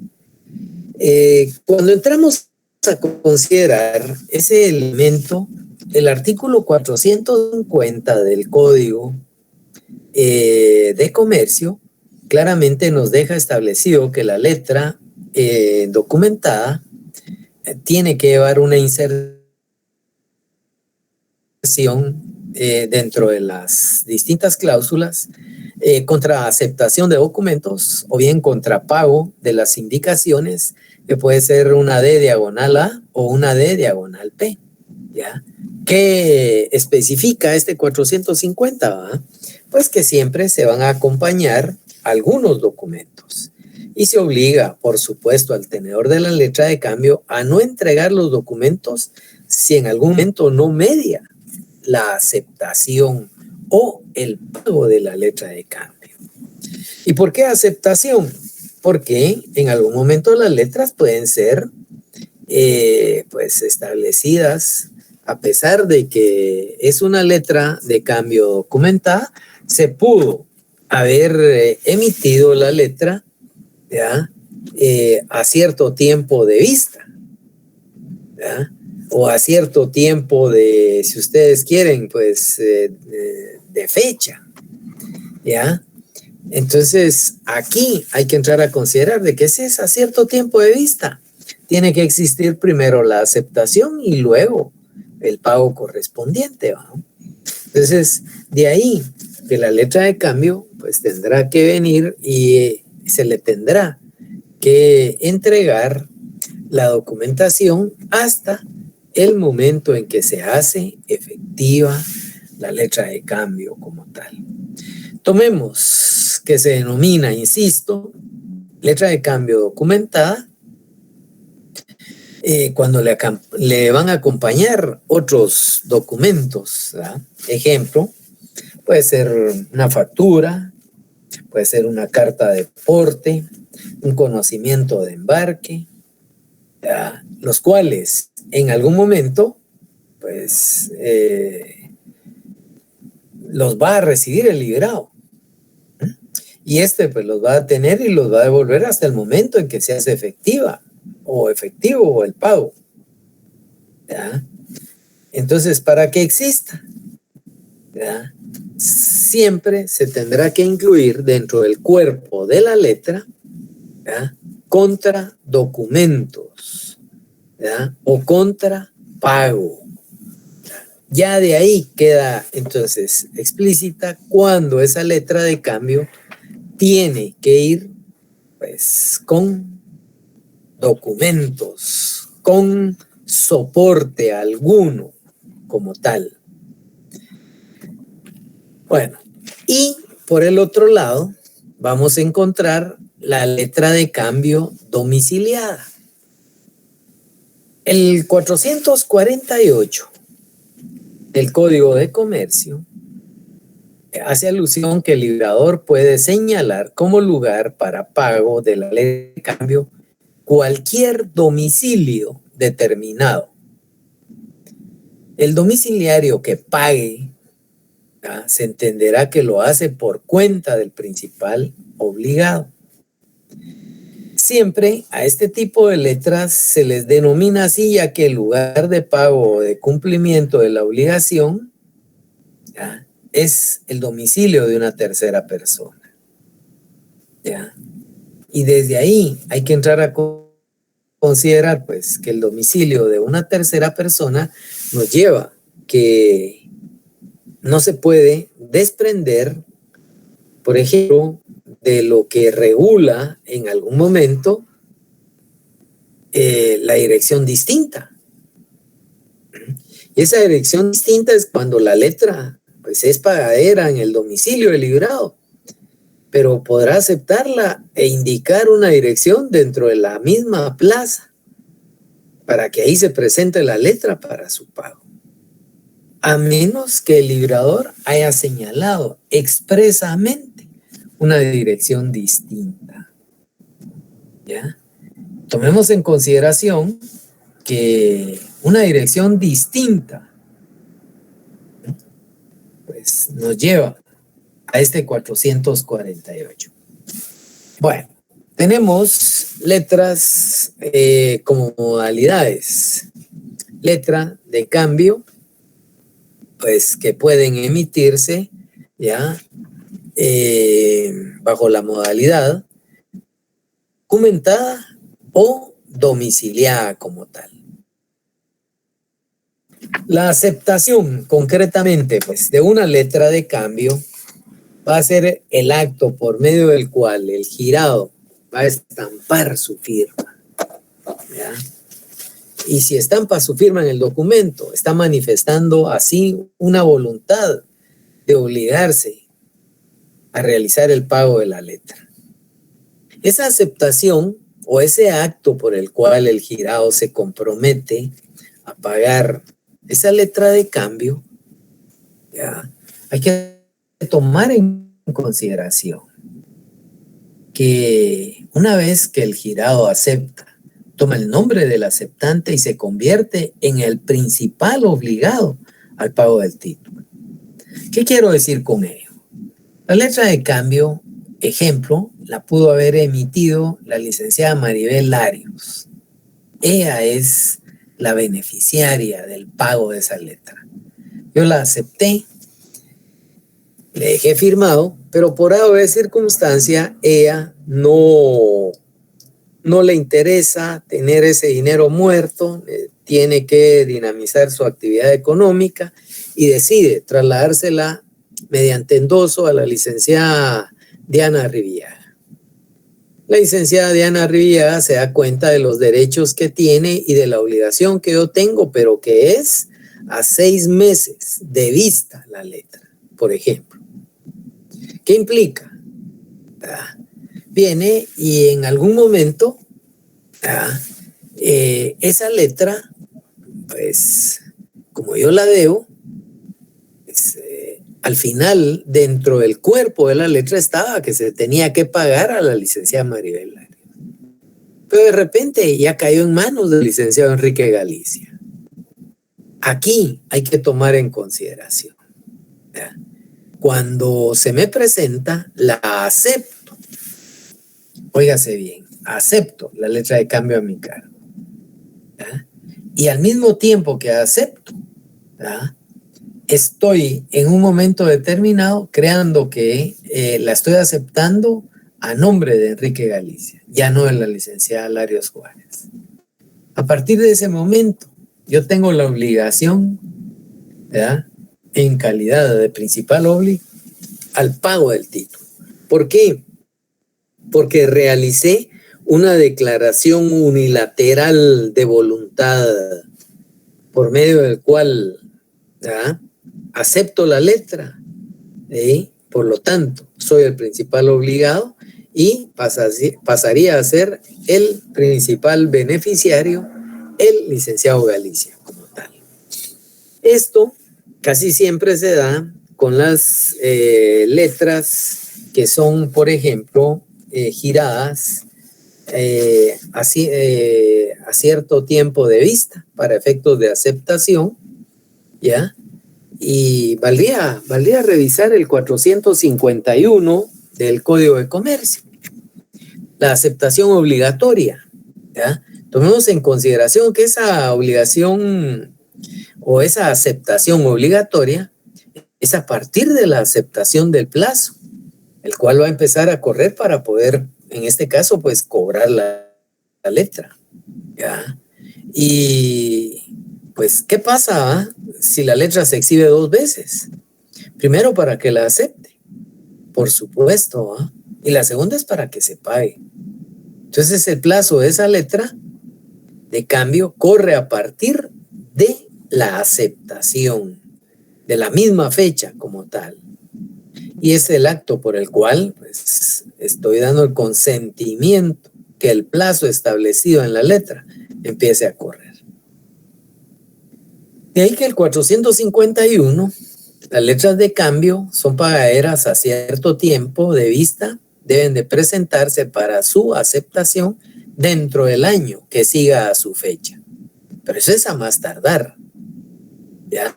Cuando entramos a considerar ese elemento, el artículo 450 del Código de Comercio claramente nos deja establecido que la letra documentada tiene que llevar una inserción dentro de las distintas cláusulas contra aceptación de documentos o bien contra pago de las indicaciones, que puede ser una D diagonal A o una D diagonal P. ¿Ya? ¿Qué especifica este 450? ¿Va? Pues que siempre se van a acompañar algunos documentos y se obliga, por supuesto, al tenedor de la letra de cambio a no entregar los documentos si en algún momento no media la aceptación o el pago de la letra de cambio. ¿Y por qué aceptación? Porque en algún momento las letras pueden ser pues establecidas, a pesar de que es una letra de cambio documentada, se pudo haber emitido la letra, ¿ya? A cierto tiempo de vista, ¿ya? O a cierto tiempo de, si ustedes quieren, pues de fecha, ¿ya? Entonces, aquí hay que entrar a considerar de que si es a cierto tiempo de vista, tiene que existir primero la aceptación y luego el pago correspondiente, ¿no? Entonces, de ahí que la letra de cambio, pues tendrá que venir y se le tendrá que entregar la documentación hasta el momento en que se hace efectiva la letra de cambio como tal. Tomemos que se denomina, insisto, letra de cambio documentada, cuando le van a acompañar otros documentos, ¿verdad? Ejemplo, puede ser una factura, puede ser una carta de porte, un conocimiento de embarque, ¿verdad? Los cuales en algún momento, pues, los va a recibir el librado. Y pues los va a tener y los va a devolver hasta el momento en que se hace efectiva o efectivo el pago. ¿Ya? Entonces, para que exista, ¿ya? Siempre se tendrá que incluir dentro del cuerpo de la letra, ¿ya? Contra documentos, ¿ya? O contra pago. Ya de ahí queda entonces explícita cuando esa letra de cambio tiene que ir pues con documentos, con soporte alguno como tal. Bueno, y por el otro lado vamos a encontrar la letra de cambio domiciliada. El 448 del Código de Comercio hace alusión que el librador puede señalar como lugar para pago de la letra de cambio cualquier domicilio determinado. El domiciliario que pague, ¿ya? Se entenderá que lo hace por cuenta del principal obligado. Siempre a este tipo de letras se les denomina así, ya que el lugar de pago o de cumplimiento de la obligación, ¿ya? Es el domicilio de una tercera persona. ¿Ya? Y desde ahí hay que entrar a considerar pues que el domicilio de una tercera persona nos lleva que no se puede desprender, por ejemplo, de lo que regula en algún momento la dirección distinta. Y esa dirección distinta es cuando la letra pues es pagadera en el domicilio del librado, pero podrá aceptarla e indicar una dirección dentro de la misma plaza para que ahí se presente la letra para su pago, a menos que el librador haya señalado expresamente una dirección distinta. ¿Ya? Tomemos en consideración que una dirección distinta pues nos lleva a este 448. Bueno, tenemos letras como modalidades. Letra de cambio, pues que pueden emitirse ya bajo la modalidad documentada o domiciliada como tal. La aceptación concretamente pues de una letra de cambio va a ser el acto por medio del cual el girado va a estampar su firma, ¿ya? Y si estampa su firma en el documento, está manifestando así una voluntad de obligarse a realizar el pago de la letra. Esa aceptación o ese acto por el cual el girado se compromete a pagar esa letra de cambio, ¿ya? Hay que tomar en consideración que una vez que el girado acepta, toma el nombre del aceptante y se convierte en el principal obligado al pago del título. ¿Qué quiero decir con ello? La letra de cambio, ejemplo, la pudo haber emitido la licenciada Maribel Larios. Ella es la beneficiaria del pago de esa letra. Yo la acepté, le dejé firmado, pero por algo de circunstancia ella no le interesa tener ese dinero muerto, tiene que dinamizar su actividad económica y decide trasladársela mediante endoso a la licenciada Diana Rivillaga. La licenciada Diana Rivillaga se da cuenta de los derechos que tiene y de la obligación que yo tengo, pero que es a 6 meses de vista la letra, por ejemplo. ¿Qué implica? Viene y en algún momento esa letra, pues como yo la debo, pues, al final dentro del cuerpo de la letra estaba que se tenía que pagar a la licenciada Maribel Larios. Pero de repente ya cayó en manos del licenciado Enrique Galicia. Aquí hay que tomar en consideración, ¿ya? Cuando se me presenta, la acepto. Óigase bien, acepto la letra de cambio a mi cargo, ¿ya? Y al mismo tiempo que acepto, ¿ya?, estoy en un momento determinado creando que la estoy aceptando a nombre de Enrique Galicia, ya no de la licenciada Larios Juárez. A partir de ese momento, yo tengo la obligación, ¿ya?, en calidad de principal obligado al pago del título. ¿Por qué? Porque realicé una declaración unilateral de voluntad por medio del cual, ¿ya?, acepto la letra, por lo tanto soy el principal obligado y pasaría a ser el principal beneficiario el licenciado Galicia como tal. Esto casi siempre se da con las letras que son, por ejemplo, giradas a cierto tiempo de vista para efectos de aceptación, ¿ya? Y valdría revisar el 451 del Código de Comercio. La aceptación obligatoria, ¿ya? Tomemos en consideración que esa obligación o esa aceptación obligatoria es a partir de la aceptación del plazo, el cual va a empezar a correr para poder, en este caso, pues cobrar la letra, ¿ya? Y pues, ¿qué pasa si la letra se exhibe 2 veces? Primero, para que la acepte, por supuesto, ¿eh? Y la segunda es para que se pague. Entonces, el plazo de esa letra de cambio corre a partir de la aceptación, de la misma fecha como tal. Y es el acto por el cual pues, estoy dando el consentimiento que el plazo establecido en la letra empiece a correr. De ahí que el 451, las letras de cambio son pagaderas a cierto tiempo de vista, deben de presentarse para su aceptación dentro del año que siga a su fecha. Pero eso es a más tardar, ¿ya?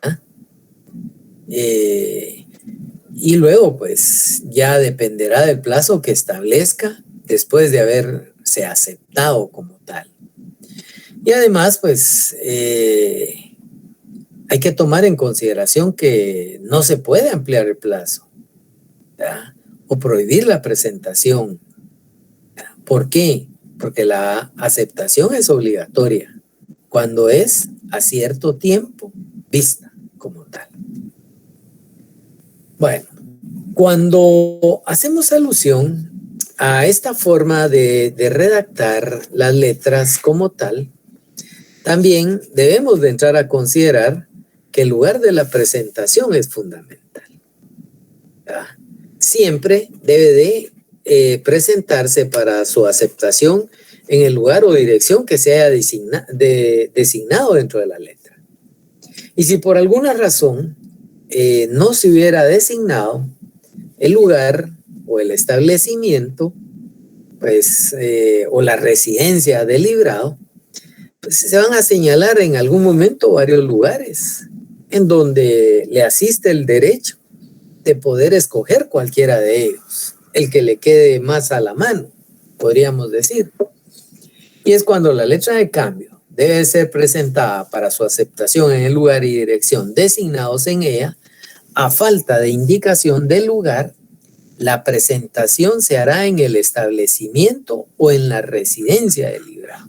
Y luego, pues, ya dependerá del plazo que establezca después de haberse aceptado como tal. Y además, pues, hay que tomar en consideración que no se puede ampliar el plazo, ¿verdad? O prohibir la presentación. ¿Por qué? Porque la aceptación es obligatoria cuando es a cierto tiempo vista como tal. Bueno, cuando hacemos alusión a esta forma de redactar las letras como tal, también debemos de entrar a considerar que el lugar de la presentación es fundamental, ¿verdad? Siempre debe de presentarse para su aceptación en el lugar o dirección que se haya designado dentro de la letra. Y si por alguna razón no se hubiera designado el lugar o el establecimiento, pues, o la residencia del librado, pues se van a señalar en algún momento varios lugares en donde le asiste el derecho de poder escoger cualquiera de ellos, el que le quede más a la mano, podríamos decir. Y es cuando la letra de cambio debe ser presentada para su aceptación en el lugar y dirección designados en ella. A falta de indicación del lugar, la presentación se hará en el establecimiento o en la residencia del librado.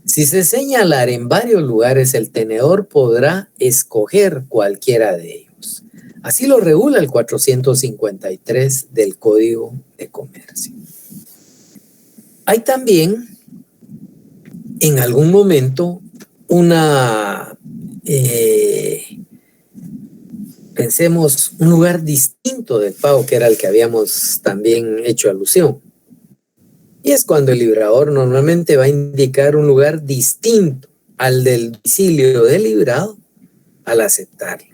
Si se señalara en varios lugares, el tenedor podrá escoger cualquiera de ellos. Así lo regula el 453 del Código de Comercio. Hay también, en algún momento, pensemos, un lugar distinto del pago, que era el que habíamos también hecho alusión. Y es cuando el librador normalmente va a indicar un lugar distinto al del domicilio del librado al aceptarlo.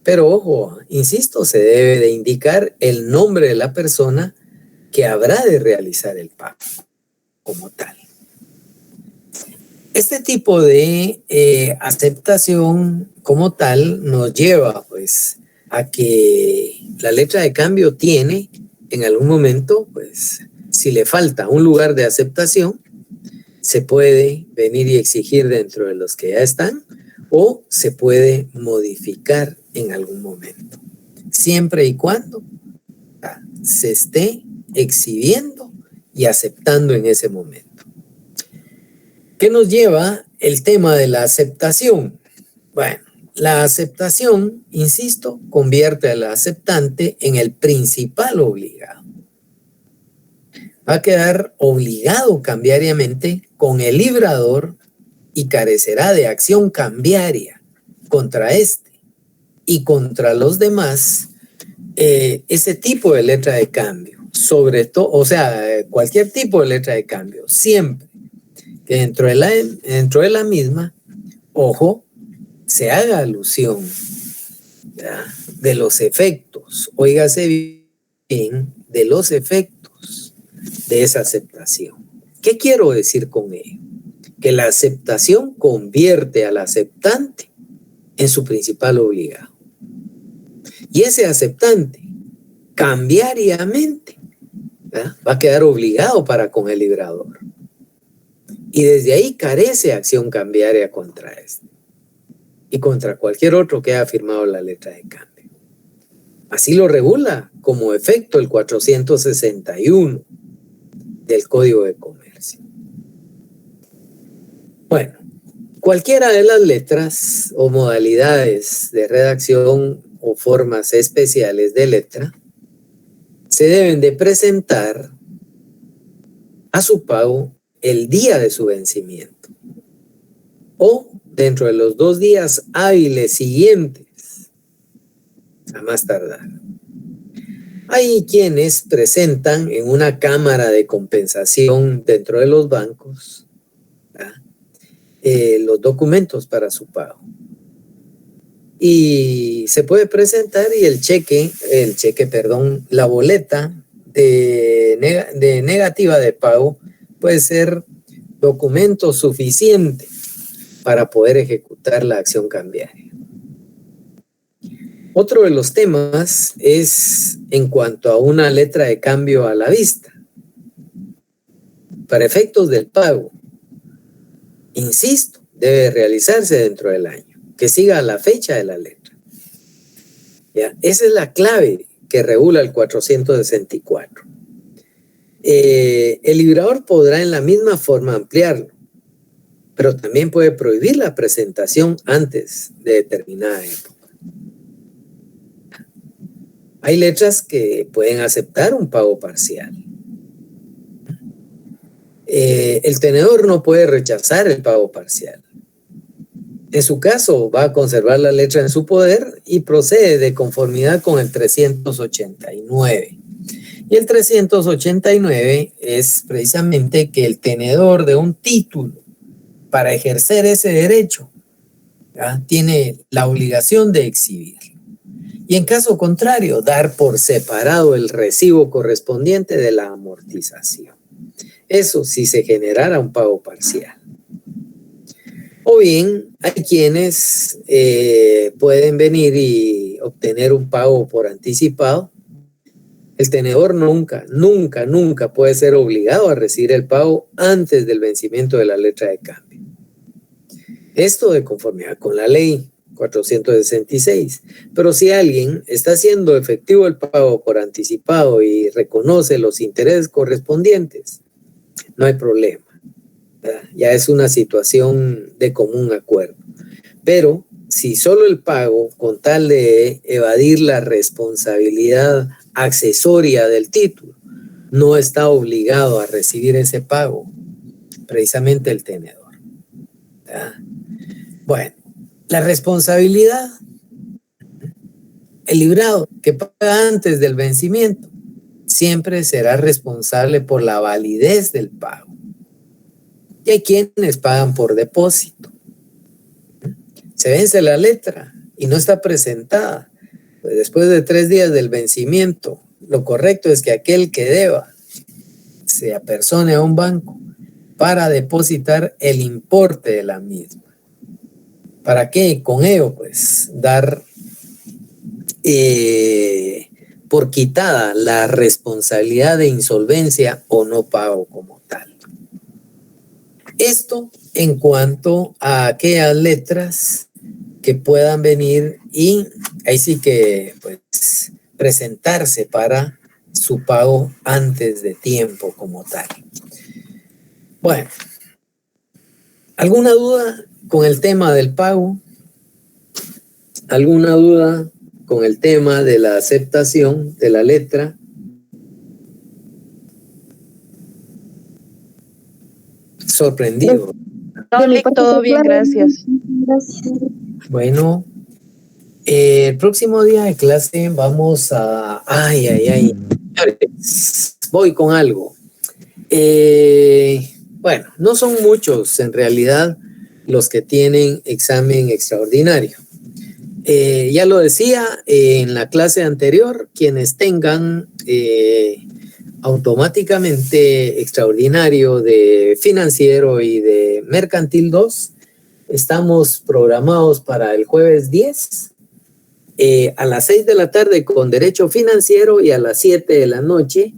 Pero ojo, insisto, se debe de indicar el nombre de la persona que habrá de realizar el pago como tal. Este tipo de aceptación como tal nos lleva, pues, a que la letra de cambio tiene en algún momento, pues, si le falta un lugar de aceptación, se puede venir y exigir dentro de los que ya están o se puede modificar en algún momento, siempre y cuando se esté exhibiendo y aceptando en ese momento. ¿Qué nos lleva el tema de la aceptación? Bueno, la aceptación, insisto, convierte al aceptante en el principal obligado. Va a quedar obligado cambiariamente con el librador y carecerá de acción cambiaria contra este y contra los demás ese tipo de letra de cambio. Sobre todo, o sea, cualquier tipo de letra de cambio, siempre que dentro de la misma, ojo, se haga alusión, ¿verdad?, de los efectos, óigase bien, de los efectos de esa aceptación. ¿Qué quiero decir con ello? Que la aceptación convierte al aceptante en su principal obligado. Y ese aceptante, cambiariamente, ¿verdad?, va a quedar obligado para con el librador. Y desde ahí carece acción cambiaria contra este y contra cualquier otro que haya firmado la letra de cambio. Así lo regula como efecto el 461 del Código de Comercio. Bueno, cualquiera de las letras o modalidades de redacción o formas especiales de letra se deben de presentar a su pago el día de su vencimiento o dentro de los 2 días hábiles siguientes a más tardar. Hay quienes presentan en una cámara de compensación dentro de los bancos los documentos para su pago. Y se puede presentar y la boleta de negativa de pago puede ser documento suficiente para poder ejecutar la acción cambiaria. Otro de los temas es en cuanto a una letra de cambio a la vista. Para efectos del pago, insisto, debe realizarse dentro del año, que siga la fecha de la letra. ¿Ya? Esa es la clave que regula el 464. El librador podrá en la misma forma ampliarlo, pero también puede prohibir la presentación antes de determinada época. Hay letras que pueden aceptar un pago parcial. El tenedor no puede rechazar el pago parcial. En su caso, va a conservar la letra en su poder y procede de conformidad con el 389. Y el 389 es precisamente que el tenedor de un título, para ejercer ese derecho, ¿ya?, tiene la obligación de exhibirlo. Y en caso contrario, dar por separado el recibo correspondiente de la amortización. Eso si se generara un pago parcial. O bien, hay quienes pueden venir y obtener un pago por anticipado. El tenedor nunca puede ser obligado a recibir el pago antes del vencimiento de la letra de cambio. Esto de conformidad con la ley 466. Pero si alguien está haciendo efectivo el pago por anticipado y reconoce los intereses correspondientes, no hay problema. Ya es una situación de común acuerdo. Pero si solo el pago, con tal de evadir la responsabilidad accesoria del título, no está obligado a recibir ese pago, precisamente el tenedor. ¿Ya? Bueno, la responsabilidad, el librado que paga antes del vencimiento siempre será responsable por la validez del pago. Y hay quienes pagan por depósito. Se vence la letra y no está presentada. Pues después de 3 días del vencimiento, lo correcto es que aquel que deba se apersone a un banco para depositar el importe de la misma. ¿Para qué? Con ello, pues, dar por quitada la responsabilidad de insolvencia o no pago como tal. Esto en cuanto a aquellas letras que puedan venir y ahí sí que pues presentarse para su pago antes de tiempo como tal. Bueno, ¿alguna duda con el tema del pago? ¿Alguna duda con el tema de la aceptación de la letra? Sorprendido. No, Lick, todo bien, gracias. Bueno, el próximo día de clase vamos a... Señores, voy con algo. Bueno, no son muchos en realidad los que tienen examen extraordinario. Ya lo decía en la clase anterior, quienes tengan automáticamente extraordinario de financiero y de mercantil 2, estamos programados para el jueves 10 a las 6 de la tarde con derecho financiero y a las 7 de la noche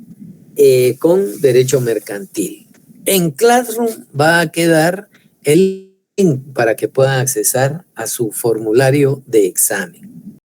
con derecho mercantil. En Classroom va a quedar el link para que puedan accesar a su formulario de examen.